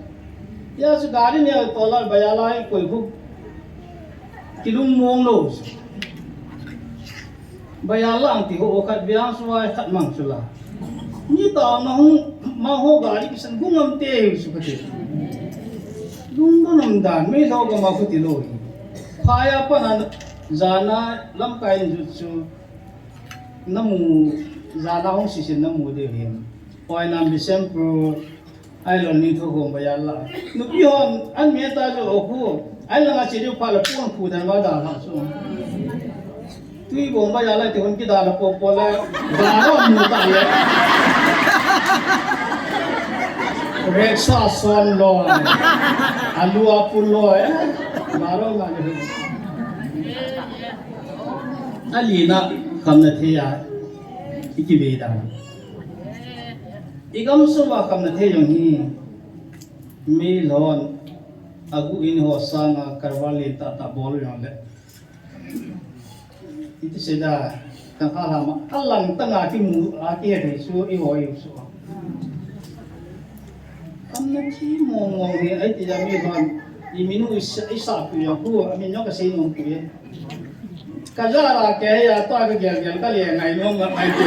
ya su gari ne tola bayala ai koi bu kilum mong lo bayala ang ti ho khat biang su ai khat mang su la ni ta ma ho gari kisan gungam te su ka te lung do nam dan me tho ga ma khuti lo phaya panan jana lam kai jutsu namu jana hong sisin namu de hem oi nam December ai lon ni tho hom ba ya la nu pi hon an me ta jo khu ai la ma chi ju pa la pon khu dan ba da ha so tui bom ba ya la ti hon ki da la po la da ro mu ta ye reksa son lo alu apun lo maro la ni alina kamna the ya ikibe da igam so wa kamna the yong hi me lon agu in ho sanga karwale ta bol yong le iti seda ta khala ma allang tanga ki mu a ki he su I ho yu su amna chi mong he ai ti ja mi ban I minu isa pu ya pu ami nyo ka sei nong pu ye ka ja ra ke ya to ka gel ka le ngai nong ngai ti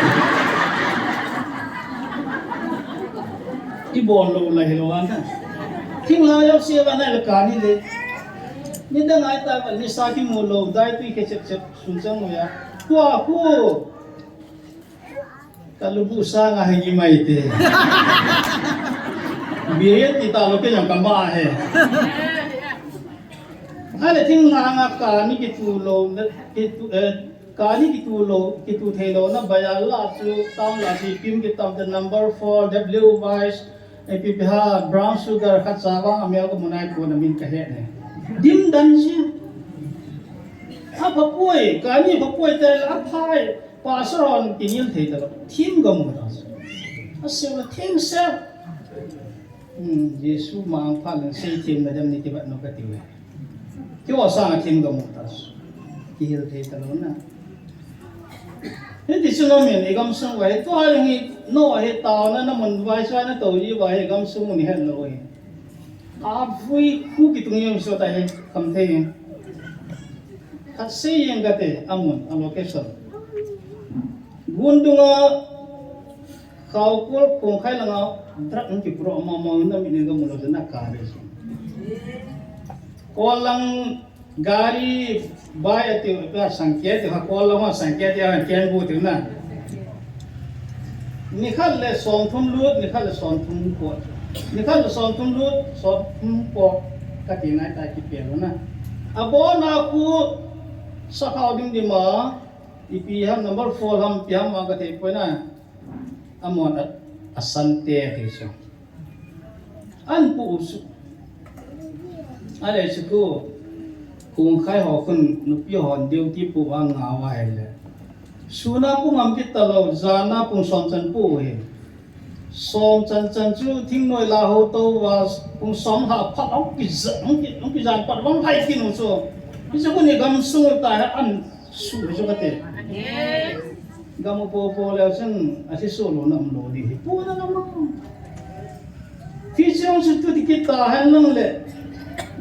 I bol lo la helo an thing la yo se ba na le ka ni le ni da ngai ta ni sa ki mo lo dai tu ke chep sun chang mo ya tua ku kalau busa nga hingi mai te biaya kita lo ke yang kama he ale ting nga ka ni kitu lo kitu ka ni kitu lo kitu thelo na baya la chu taung la si pim ki tam the number 4 w wise epipha brown sugar khat sawa amel ko munai ko na min ka he ne dim dan si apa poi ka ni apa poi te la phai pa saron kinil thei ta thim gam ga asel thim se Yesu mang pha lang sei thim na dam ni ki ba no ka tiwe ki wa sa thim gam ta ki hil thei ta lo na he ti chuno men e gam sung wai to ha ngi no he ta na na mon wai swa na to yi wai gam sung ni hen lo he a vui khu ki tung yom so ta he kam thei at sei yang gate amon allocation gundunga kau kul kong khai langa trak ng ki pro ma na min ga mulo na ka re kolang gari bai ati ka sangkya te ha kolang ha sangkya te ha ken bu te na nikhal le som thum lut nikhal le som thum ko nikhal le som thum lut som thum ko ka ti na ta ki pe na abo na ku sa khao ding di ma ipi ham number 4 ham pi ham ma ka te ko na amon asante he so an pu usu ale chuku kung khai ho kun nupi hon deu ti pu ang ngawa hele suna pu ngam ki talo zana pu som chan pu he som chan chan chu thing noi la ho to wa pu som ha phat ong ki jan pat wang hai ki no so ki chu ni gam su ta an su so ka te gamu po le sen asi solo nam lo di po na nam fi chong su tu kita han nang le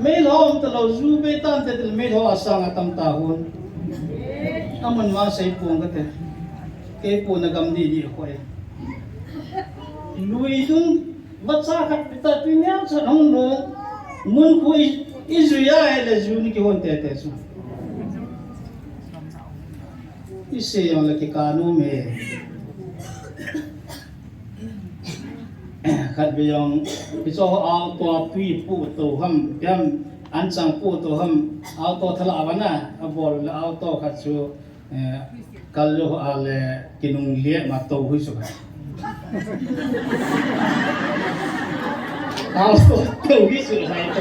me lo ta lo zu be tan te me lo asa nga tam ta hun amon ma sai po nga te ke po na gam di ko e lui dung bacha khat ta tu nya sa hong no mun ko Israel le zu ni ki hon te te su ise yang laki kanu me khat be yang piso au to tui pu to ham yam an chang pu to ham au to thala bana abol au to khat chu kallo ale kinung lie ma to hui su au to hui su hai to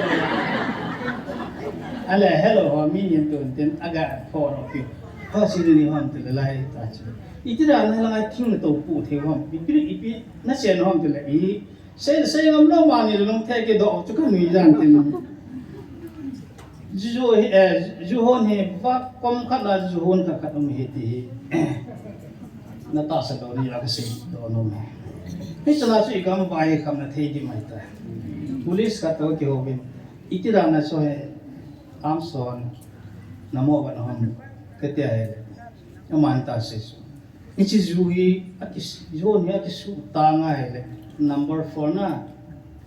ale hello ha mi yen to ten aga for of you ha sini ni ham te lai ta chu itira na la thing to pu the ham ipi na chen ham te lai sei ngam no ma ni long the ke do chu ka nui jan te ju hon he va kom khat la ju hon ka khat om he ti na ta sa do ni la ka sei do no me he chana chu igam bai kham na the di mai ta police ka to ke ho bin itira na so he am son namo ba no ham kete ay amanta ses ichi juhi akis jo ni akis tanga hele number 4 na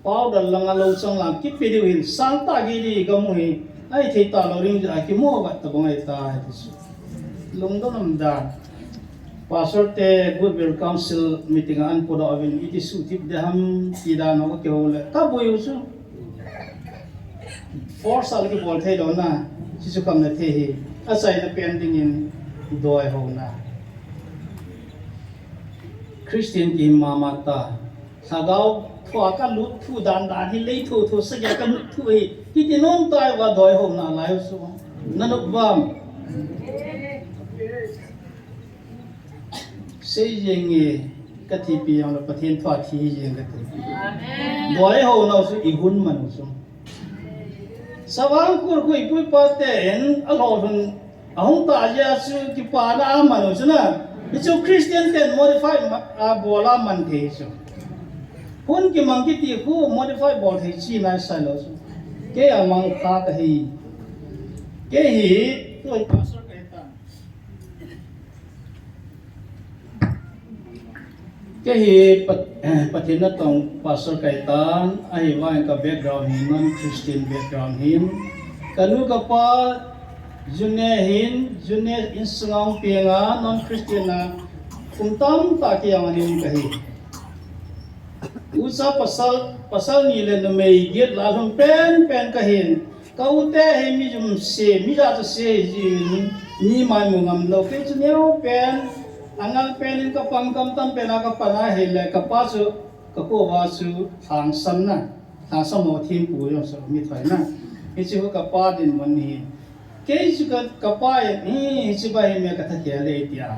powder langa lo chang lang ki pedi win santa gi ri gamu hi ai thei ta lo ring ja ki mo ba ta bang ai ta dis long do nam da pastor te goodwill council meeting an poda avin iti su tip de ham ti da no ke hole ka boyu su 4 sal ki bol thei lo na chi su kam na the hi asai na pending in doi ho na Christian ki mama ta sagau thua ka lut thu dan dan hi lei thu thu sa ya ka lut thu hi ki ti non tai wa doi ho na lai su na no bam sei yeng e ka ti pi yang la pathen thwa thi yeng ka ti amen doi ho na su i hun man su sawang kur kui pui pa te en a lo hun ahong ta ya su ki pa na man su na chu Christian ten modify a bola man the su hun ki mang ki ti khu modify bol the chi na sa lo su ke amang kha ka hi ke hi toi pastor ka ta ke hi pathina tong pastor ka ta ai wa ka background hi non Christian background hin kanu ka pa june hin june insang penga non Christian na kum tam ta ki yang ani kahi usa pasal ni le no mei get la hum pen kahin kau te he mi jum se mi ja se ji ni mai mu ngam lo pe chu neo pen angal pen ka pam kam tam pe na ka pana he le ka pa chu ka ko wa chu thang sam na thang sam mo thim pu yo so mi thai na mi chu ka pa din mon ni ke chu ka pa ye chu ba he me ka tha ke le tia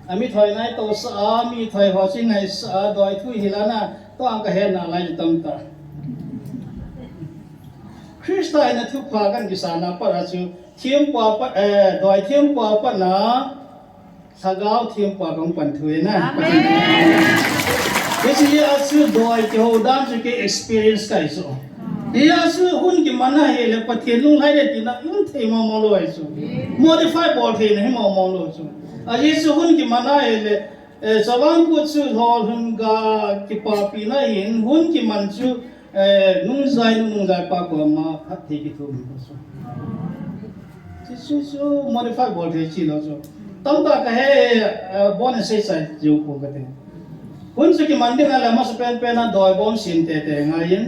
ami thai nai to sa mi thai ho chi ngai sa doi thui hilana to ang ka he na lai tam ta Kristai na thu pha kan ki sana para chu thiam pa pa doi thiam pa pa na sagao thiam pa kong pan thui na This is also doi ki ho dam chu ki experience kai so ya su hun ki mana he le pathian lung lai de ti na in thei mo mo lo ai so modify bol the na mo mo lo so a ye su hun ki mana he le sawang ku chu hol hun ga ki pa pi na in hun ki man chu nung zai pa ko ma hat thi ki thu mi so su modify bol the chi lo so tam ta ka he bon se sai ju ko ka te hun su ki man de na la ma su pen na doi bon sin te ngayin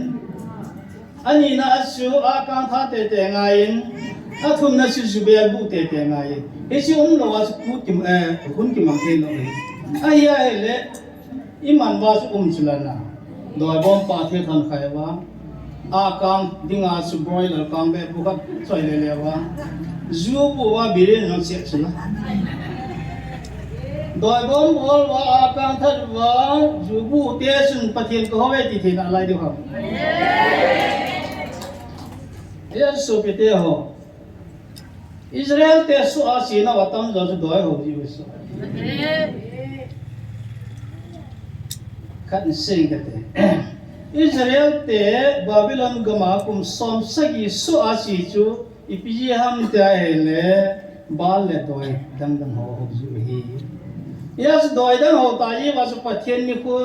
ani na asu a ka tha te ngayin a thum na su be bu te ngayin e si lo wa su ku ki hun ki mang the lo ai ya le iman wa su chulana doi bom pa the than khai wa a kang dinga su broiler kang be bu khat choi le wa zu bu wa biren no se chuna doi bom bol wa a kang that wa zu bu te sun pathian ko we ti thin alai de ha ya su pe te ho Israel te su a si na wa tam zo doi ho ji so khat sing ka te Israel te Babylon gama kum som sagi su asi chu ipiji ham ta hele bal le doi dang ho ju hi yes doi dang ho ta yi wa su pathian ni ku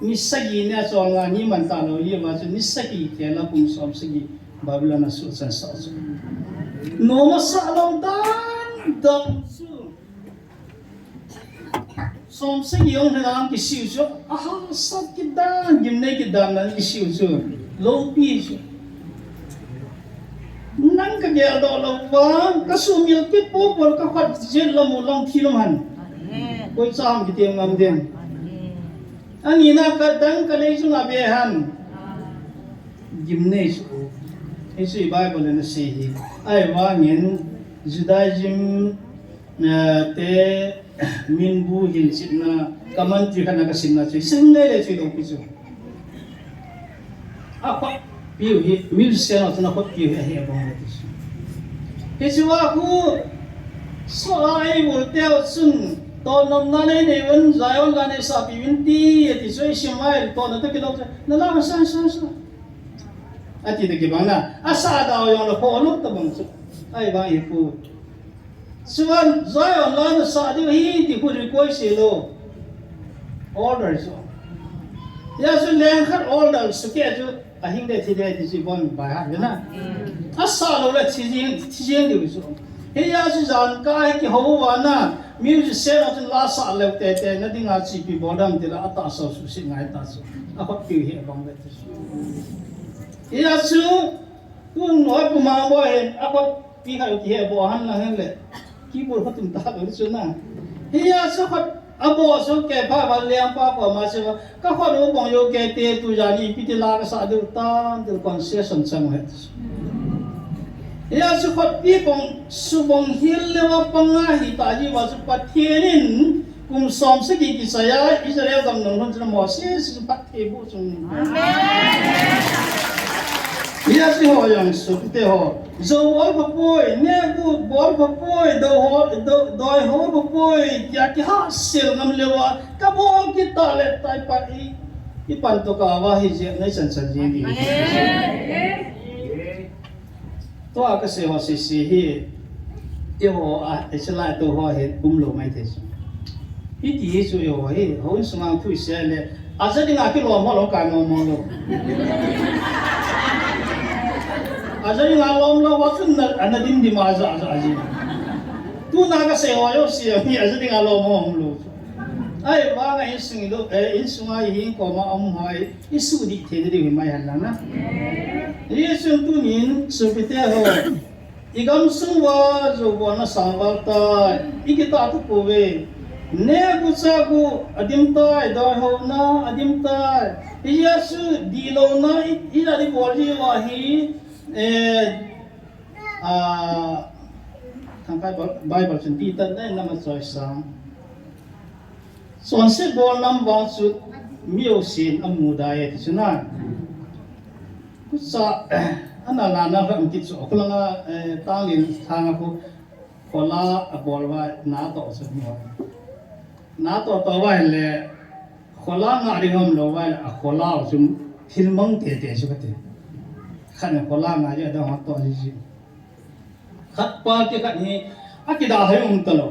ni sagi ne so nga ni man ta lo yi wa su ni sagi te la kum som sagi Babylon su san sa su no ma sa lo dan dang su som sagi yong hang ki siu chu sat ki dan gim ne ki dan nan ki siu chu lo pi chu nang ka ge do lo wa ka su mil ki po por ka khat je lo mu long thi lo man koi cham ki tem ngam den ani na ka dang ka le chu na be han gim ne chu e su bible na se hi ai wa ngin judaism te min bu hil sitna kaman tri khana ka sinna chu sing le chu do pi chu a pa piu hi mil se na tna khot piu hi ba ma ti ke chu wa ku so ai wo teo sun to nom na nei nei wan zai on la nei sa pi win ti ti so shimai to na to ki lo na la sa a ti de ki ba na a sa da yo lo ko lo to bang chu ai ba hi ku Suan Zion lan sa di hi ti ku ri koi se lo order so ya su leng khat order su ke ju a hing de thi de ti si bon ba ha na a sa lo la ti jing de su he ya su zan ka ki ho wa na music se na la sa le te na ding a chi pi bodam ti la ata so su si ngai ta su a khot pi he bang de ti su ya su kun noi pu ma bo he a khot pi ha ti he bo han la hen le keyboard ko tum ta lo chu na hiya so khat abo so ke ba ba liang pa pa ma se ka kho ro bong yo ke te tu ja ni pi ti la ka sa du ta de concession chang he hiya so khat pi bong su bong hil le wa panga hi ta ji wa su pa thienin kum som se ki saya Israel gam nong hon mo se su pa the bu chung amen hiya si ho yang su te ho zo bol ko poi ne bu bol ko poi do ho ko poi ya ki ha sel ngam lewa ka bo ki ta le tai pa i pan to ka wa hi je nei san san ji ni to a ka se ho se hi e ho a e se la to ho he kum lo mai te su i ti su e ho he ho su ngang tu se le a se ding a ki lo mo lo ka mo lo Azari nga lom lo wa chun na anadim di ma za aji tu na ka se wa yo si mi azari nga lo mo lo ai ba nga insung do insung ai hin ko ma hai isu di the di mai han na yesu tu nin su pite ho igam su wa zo wa na sangwal ta ikita tu ko ve ne bu sa ku adim ta da ho na adim ta yesu di lo na ila di bol ji wa hi thang kai Bible chen ti ta na ma soi sang son se bol nam wa su miu sin amu da ye ti suna ku sa ana la na ha ti so ko la ta lin thang ko kola bol wa na to so mi na to wa le kola na ri hom lo wa kola sum thil mang te te so te khan kola na ya da ha to ji khat pa ke khat ni akida hai ta lo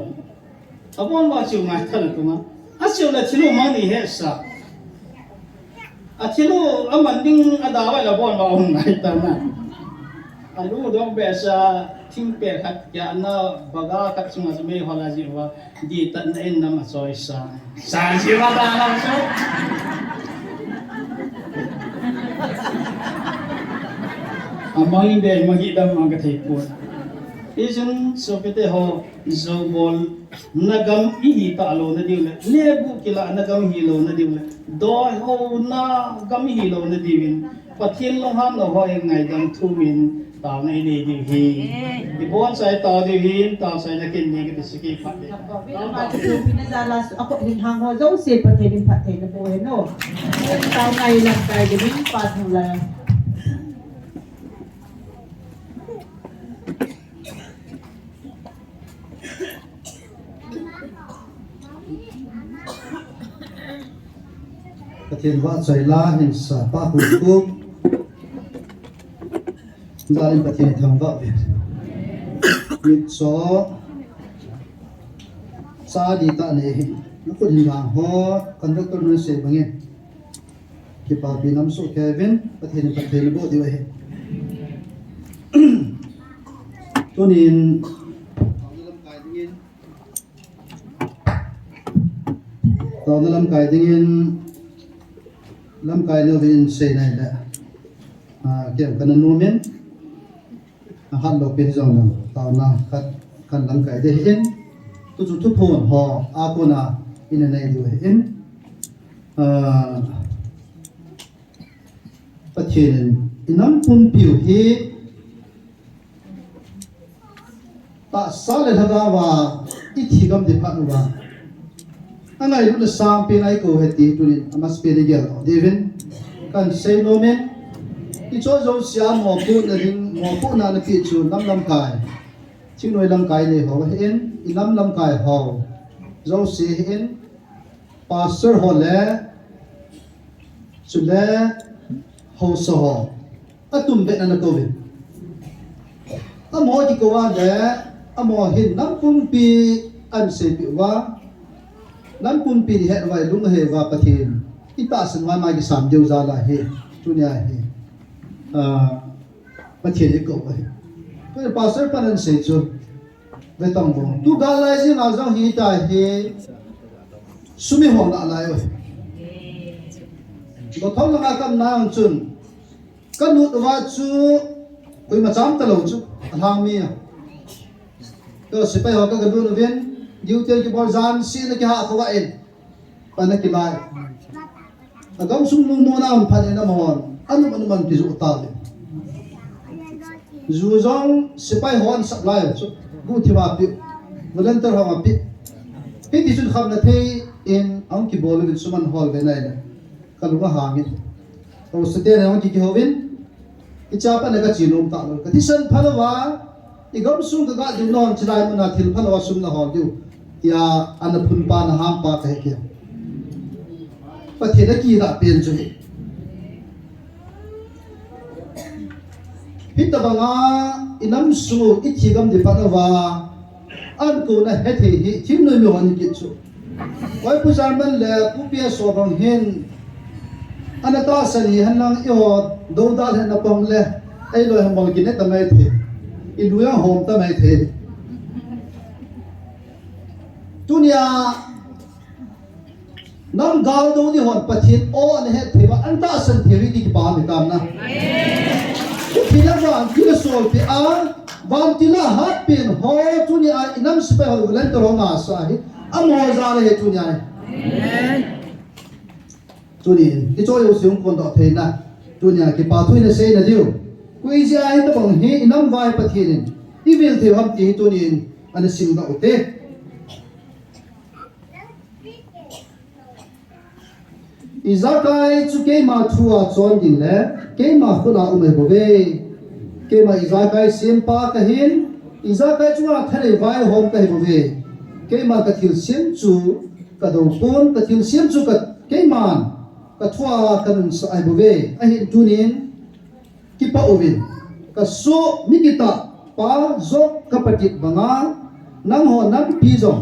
abon wa chiu ma thal tu ma asiu na thilu ma ni he sa thilu amanding ada wa la bon wa ngai ta na alu dong be sa thing pe khat ya na baga kat sunga me hola ji wa di tan en na ma soi sa ji wa da la so amang de magi dam ma ga thai pu isun so pete ho zo bol nagam hi ta lo na diu le bu kila nagam hi lo na diu le do ho na gam hi lo na diu pathian long han lo ho ngai dam thu min ta nei ni diu hi di bon sai ta diu hi ta sai na kin ni ke siki phat de ma tu pinazala ako din hang ho zo se pa the din phat the na po no ta ngai lang kai de min pa thang la Pathian wa chai la hin sa pa hu ku zalim pathian thang wa be mit so sa di ta ne hi na ko din la ho conductor no se bange ki pa bi nam so Kevin pathian bo di wa he tunin tao lam kai dingin lam kai no vin sei nai la kem kana no men han lo pin jong na tao na khat kan lam kai de hin tu chu thu phon ho a ko na in nei du hin pathin inam pum piu hi ta sa le thaga wa I thi gam de phat wa angai lu na sang pe nai ko he ti tu ni amas pe de gel devin kan sei no men I cho zo sia mo pu na ring mo pu na na pi chu nam lam kai chi noi lam kai ne ho hen I lam kai ho zo se hen pastor ho le chu le ho so ho atum be na ko vin amo ti ko wa de amo hin nam pum pi an se pi wa nam pum pi he vai lung he wa pathin ita san wa ma gi sam deu za la he chunya he pathin ko wa he ko pastor panan se chu ve tong bo tu ga lai ji na zong hi ta he sumi ho na lai wa ko thong la kam na ang chun kan nu wa chu koi ma cham ta lo chu thang mi to sipai ho ka gadu no ven diu tel ki bor zan si na ki ha ko wa en pa na ki lai agam sum lu no na pha ne na mon anu man ti zu ta le zu zong sipai hon sap lai chu gu thi wa pi volunteer ha ma pi pi ti sun kham na the in ang ki bol vin suman hol ve nai la kalu ga hangin to sete ne ang ki hovin ichapa na ka chinom ta lo ka ti san phalawa igam sung ga du non chilai mun na thil phalawa sum na hol du ya ana phun pa na ham pa ka he pa thena ki da pen chu hita banga inam su ichigam de panawa an ko na he the hi thim no mi hon ki chu wai pu zaman le pu pia so bang hen ana ta sani hanang yo do da le na pom le ai lo ham bol ki ne ta mai the I lu ya hom ta mai the tunia nam gal do ni hon pathin o an he theba an ta san thewi ki pa me kam na thila wan ki sol pe a wan tila hat pin ho tu ni a inam spe ho len to nga sa hi amo za le tu ni ai tu ni ki cho yo siung kon do the na tu ni ki pa thui na se na liu kui ja hi ta bang hi inam vai pathin i vil the ham ti tu ni an sim da ute Izakai chu ke ma thua chon ding le ke ma khuna umai bo ve ke ma izakai sim pa ka hin izakai chu a thane vai hom ka bo ve ke ma ka thil sim chu ka do pon ka thil sim chu ka ke man ka thua ka nun sa ai bo ve a hin tunin ki pa ovin ka so mi kita pa zo ka patit banga nang ho nang pi zo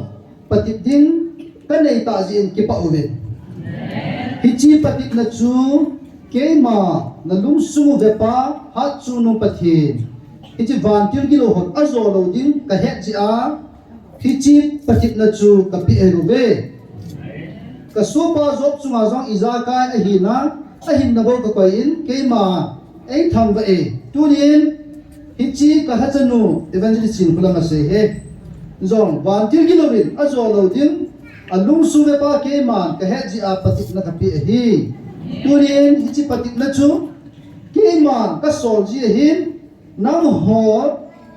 patit ding ka nei ta jin ki pa ovin hichi patik na chu keima na lungsu ve pa hat chu no pathin hichi van tir kilo hot azo lo ding ka het ji a hichi patik na chu ka pi e ve ka so pa zop chu ma jong iza kai a hi na a hin na bo ka koi in keima ei thang va e tunin hichi ka ha chanu evangelist sin kula ma se he zong van tir kilo bin azo lo ding alung suwe pa ke man ka het ji a patik na kapi hi turin hi patik na chu ke man ka sol ji hin nang ho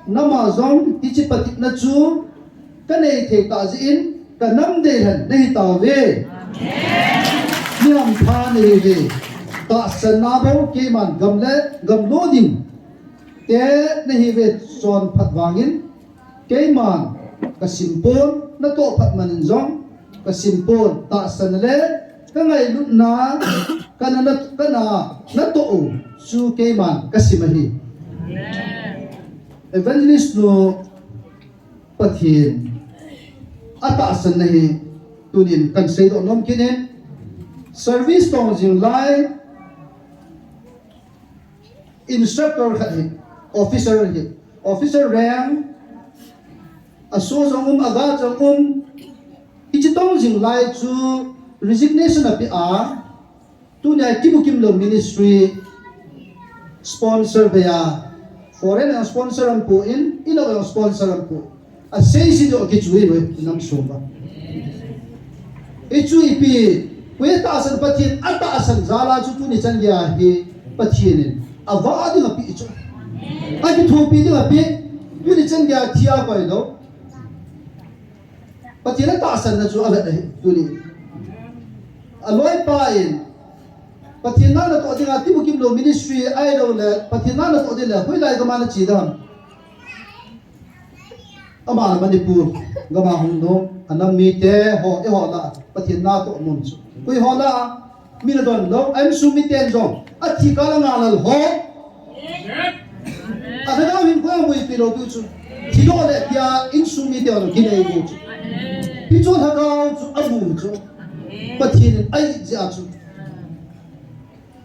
nama zong hi patik na chu ka nei the ta ji in ka nam de han nei ta ve niam pha nei ve ta san na bo ke man gam le gam lo ding te nei ve son phat wangin ke man ka simpon na to phat man zong ka simpon ta san le ka ngai lut na kana na to su ke man ka simahi evangelist no pathin ata san nahi tunin kan sei do nom kine service tong jing lai instructor khat officer rank aso jong aga jong ichi tong jing lai chu resignation api a tu nya kibukim lo ministry sponsor beya foreign ang sponsor ang po in ilo ang sponsor ang po a sei si do ki chui we nam somba ichu ipi we ta san pathin ata san zala chu tu ni chan ya hi pathin awa adi api ichu ai thopi di api tu ni chan ya thia pai lo pathin ta san na chu ala tu ni aloi pa in pathin na to dinga tibu kim lo ministry ai lo le pathin na to de le hoi lai ga ma na chi dam ama manipur gama hung no anam mi te ho e ho la pathin na to mun chu koi ho la mi na don lo am su mi ten jong a thi ka la nga la ho a da ga hin ko mo i pi lo tu chu thi lo le ya in su mi te lo ki nei go chu pi chu ha ga chu a mu chu pathin ai ja chu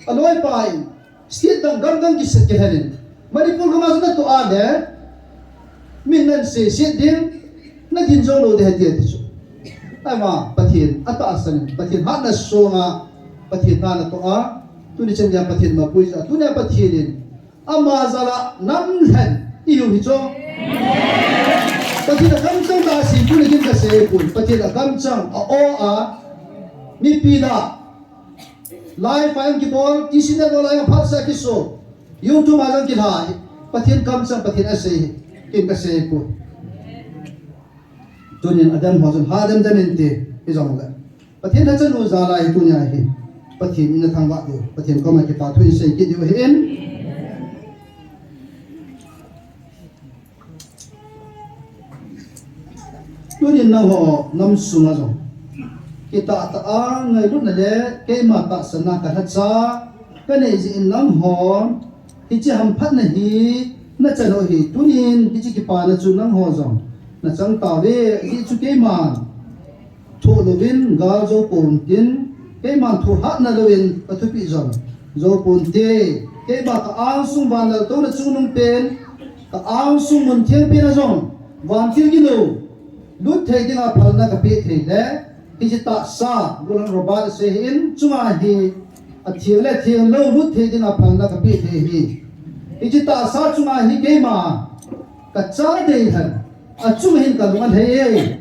aloi pai state dang gam dang ki set ke hanin manipur ga ma na to a le min nan se din na din zo lo de hati chu ai ma pathin ata asan pathin ha na so nga pathin na to a tu ni chen ya pathin ma pui za tu na pathin ama zala nam han iu hi cho pathin da kam chang da si tu ni kin ka se pui pathin da kam chang a o a mi pi da live file ki bol kisin na bola yang phat sa ki so youtube ma jang ki la pathin kam chang pathin a se in ka se pui tunin adam hozon hadam damente izonga pathin ha chanu zala hi tunya hi pathin ina thangwa de pathin ko ma ki pa thui se ki de hin tunin na ho nam sunga zo kita ta a ngai lu na le ke ma ta sana ka hacha ka nei ji in nam hon hi chi ham phat na hi na chano hi tunin hi chi ki pa na chu nam ho zo na chang ta ve hi chu ke man tho lovin ga zo pon tin ke man tho hat na lovin pathu pi zo zo pon te ke ba ka ang sung van la to na chu nung pen ka ang sung mun thiang pe na zo van thil gi lo lut thei ding a phal na ka pe thei le Hijita sa gulang robat sehin cuma hi thiang le thiang lo lut the ding a phal na ka pi the hi hijita sa cuma hi ke ma ka cha de han a chung hin ka lungan he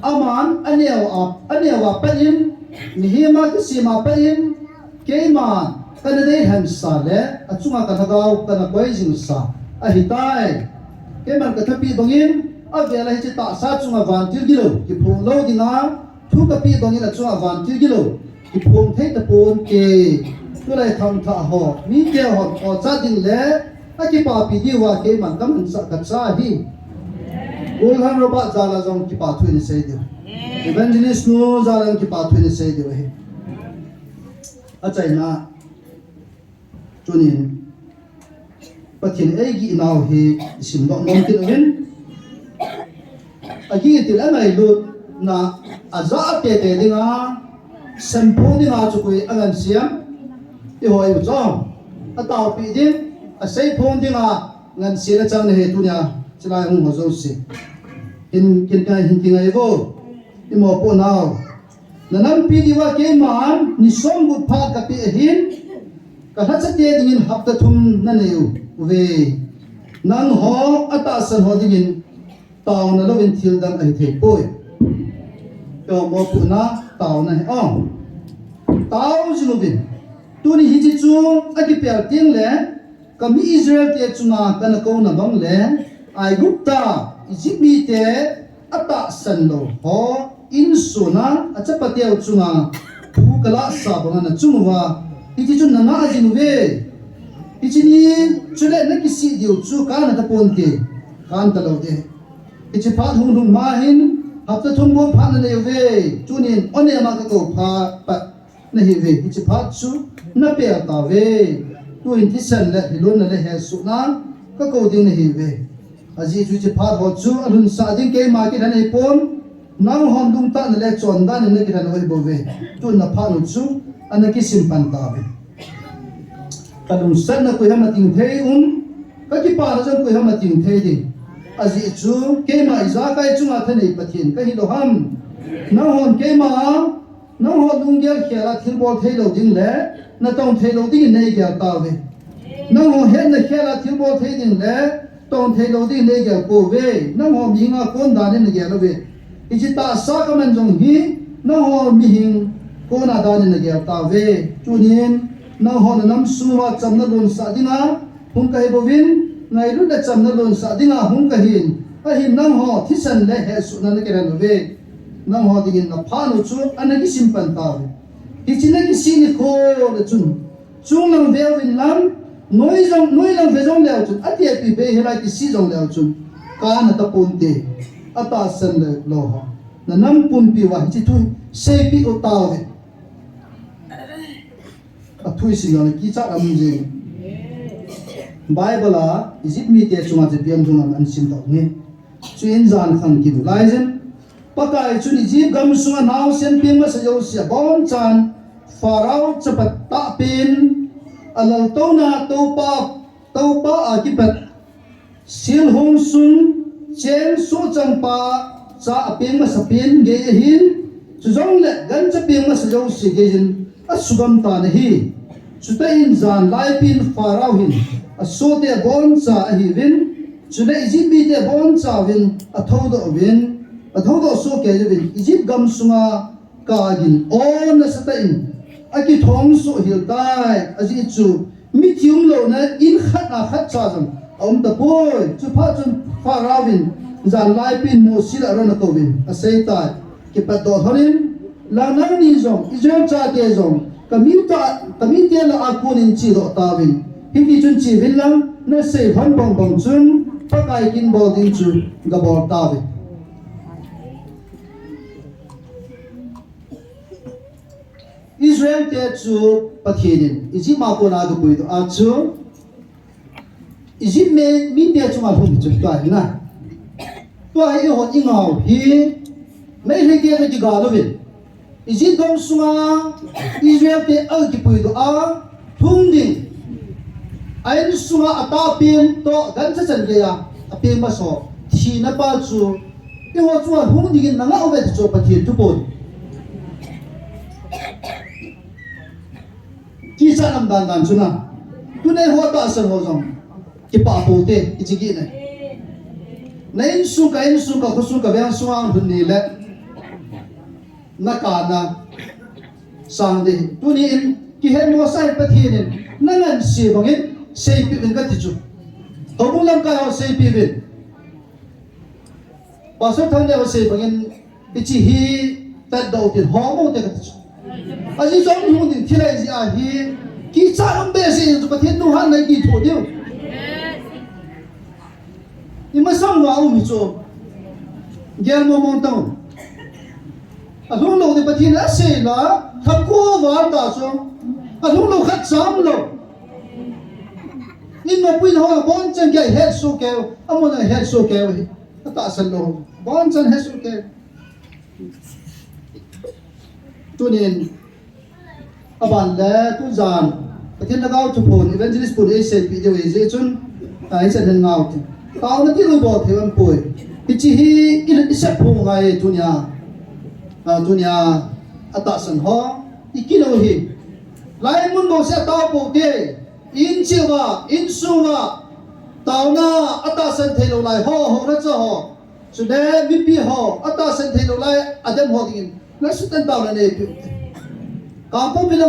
aman anewa pain ni hi ma ka si ma pain ke ma ka de han sa le a chunga ka thagau ka na koi jing sa a hi tai ke man ka thapi dongin a vela hijita sa chunga van til gilo ki phung lo dinga thu ka pi dong ina chunga van til gilo ki phung thei ta pon ke tu lai tham tha ho mi ke ho o cha ding le a ki pa pi di wa ke man kam sa ka cha hi ul han ro ba za la jong ki pa thu ni sei de evangelist no za la ki pa thu ni sei de he a chai na chunin pathin ei gi naw hi sim do nom tin wen a gi til anai lut na aza te te dinga sempo dinga chukui angan siam ti hoi bu chong a taw pi din a sei phone dinga ngan sila chang ne he tu nya chila hung ho zo si in kin kai hin tinga evo ti mo po naw na nam pi diwa ke man ni som bu pha ka pi hin ka ha cha te dingin hap ta thum na ne u ve nang ho ata san ho dingin taw na lovin thil dang ai the poi yo mo pu na taw na ong taw jinubin tu ni hiji chu agi per ting le kami Israel te chunga kana ko na bang le ai gupta Egypt te ata san lo ho in suna achapa te chunga pu kala sa bang na chungwa hiji chu na na jinuve hiji ni chule na kisi diu chu ka na ta ponte kan ta lo de hiji pa hung hung ma hin hafta thumbo pha na le ve chunin one ma ka ko pha pa na hi ve hi pha chu na pe ta ve tu in thi san le hilon na le he su na ka ko ding na hi ve aji chu chi pha ho chu alun sa ding ke ma ki na nei pon nang hon dung ta na le chon da ne ki na hoi bo ve tu na pha nu chu ana ki sim pan ta ve kadum san na ko ha ma ting thei ka ki pa na jam ko ha ma ting thei ding aji chu ke ma iza kai chunga thani pathin ka hi lo ham na hon ke ma na hon dung gel khela thil bol thei lo ding le na tong thei lo ding nei gel ta ve na hon hen na khela thil bol thei ding le tong thei lo ding nei gel ko ve na hon mi nga kon da ne gel ve ichi ta sa ka man jong hi na hon mi hing ko na da ne gel ta ve chunin na hon nam suwa cham na lon sa dinga hung kai bo vin ngai lu da cham na lon sa dinga hung ka hin a hin nang ho thisan le he su na ke ran ve nang ho dingin na pha nu chu anagi simpan ta ve hi china ki sini ko le chun chung nang ve win lam noi lang ve jong le chun ati pi be he la ki si jong le chun ka na ta pun te ata san le lo ho na nam pun pi wa chi tu se pi o ta ve a thui si na ki cha am je Bible a Egypt mi te chunga je piam chunga an sim tok nge chuin zan khan ki du lai zen pakai chun Egypt gam sunga naw sen ping ma sa yo sia bon chan farao chapat ta pin alal to na to pa a ki pat sil hong sun chen so chang pa cha ping ma sa pin ge hin chu jong le gan cha ping ma sa yo si ge hin a sugam ta na hi chuta in zan lai pin farao hin a so te bon cha a hi vin chuna Egypt te bon cha vin a thodo vin a thodo so ke vin Egypt gam sunga ka gin on na sa ta in a ki thong so hil tai a ji chu mi thium lo na in khat na khat cha jam ta boy chu pha chun farao vin zan lai pin mo sila ron ko vin a sei ta ki pa do thorin la na ni zong Israel cha te zong kami te la akunin chi do ta vin hindi chun chi vin lang na sei phan bong bong chun pakai kin bol din chu ga bol ta ve Israel te chu pathinin iji ma ko na ga pui do a chu iji me mi te chu ma hum chu ta na to ai ho ingau hi mai he ke ga ga lo vin iji dom sunga Israel te al ki pui do a thung ding ai sunga ata pin to gan cha chan ge ya apin ma so thi na pa chu e ho chuan hung ding na nga obe chu pathi tu pon ki cha nam dan dan chuna tu ne ho ta san ho jong ki pa po te ki chi gi ne na in su ka ko su ka bang suang hun ni le na ka na sang de tu ni in ki he mo sai pa thi ne na ngan si bang in sei pi bin ka ti chu ho bu lam ka ho sei pi bin ba so thang ne ho sei bang in ki chi hi ta do tin ho mo te ka ti chu a ji jong hu din thi lai ji a hi ki cha am be si pa thi nu han nei ki tho diu ni ma sang wa u mi chu gel mo mon tong a lu lo de pa thi na se la thap ko wa ta so a lu lo khat sam lo in ma pui ho bon chen ge head so ke amon head so ke ta san lo bon chen head so ke tu nin aban le tu zan pa thi na gao chu phon evangelist put e se video e je chun ai sa den ngao ti tao na ti lo bo the wan poi ki chi hi il isa phu ngai tunia ata san ho ikilo hi lai mun bo se tao po te in chiwa in suwa tao na ata san the lo lai ho ra cha ho su de mi pi ho ata san the lo lai adam ho ding na su tan tao na ne pi ka po pi la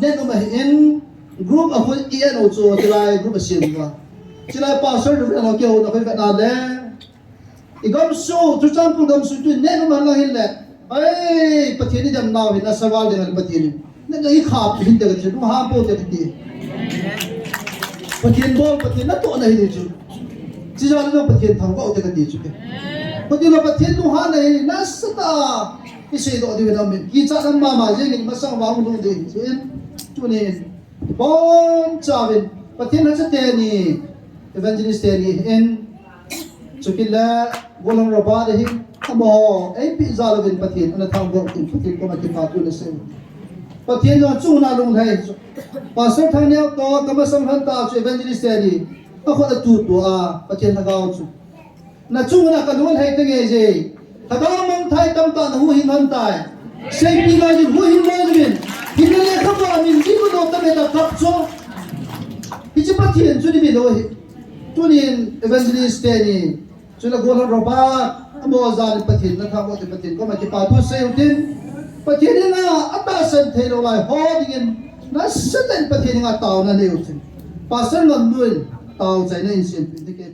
ne no ma in group of eno chu ti lai group sim wa ti lai pastor du na ke ho na ko na le igam su tu chan pu gam su tu ne no ma la hin le ai pathiani jam na hin na sawal de pathiani na ga khap hin de chu ha po de ti pathian bol pathian na to na hi chu chi ja na pathian thang ko de ti chu ke pathian na pathian nu ha na hi na sata ki se do de na men ki cha na ma je ni ma sang wa lu de chu ne bon chavin pathian na cha te ni evangelist te ni en chukila golong roba de hi amo ai pi zalovin pathian ana thang go tin pathian ko ma ki pa tu na se pathian jo chu na lung thai pastor thang ne to kama sam han ta chu evangelist te ni a kho da tu tu a pathian na gao chu na chu na ka lung hai te ge je thagam mang thai tam ta hu hin han tai sei pi la ji hu hin la ji hin le kha ba min ji ko do ta me da kap cho hi chi pathian chu ni bi lo hi tu ni evangelist te ni chu la golong roba amo zan pathian na tha mo te pathian ko ma ki pa tu se utin pathian na ata san the lo lai ho ding na satan pathian nga taw na ne utin pastor lon duin taw chai na in sin ti ke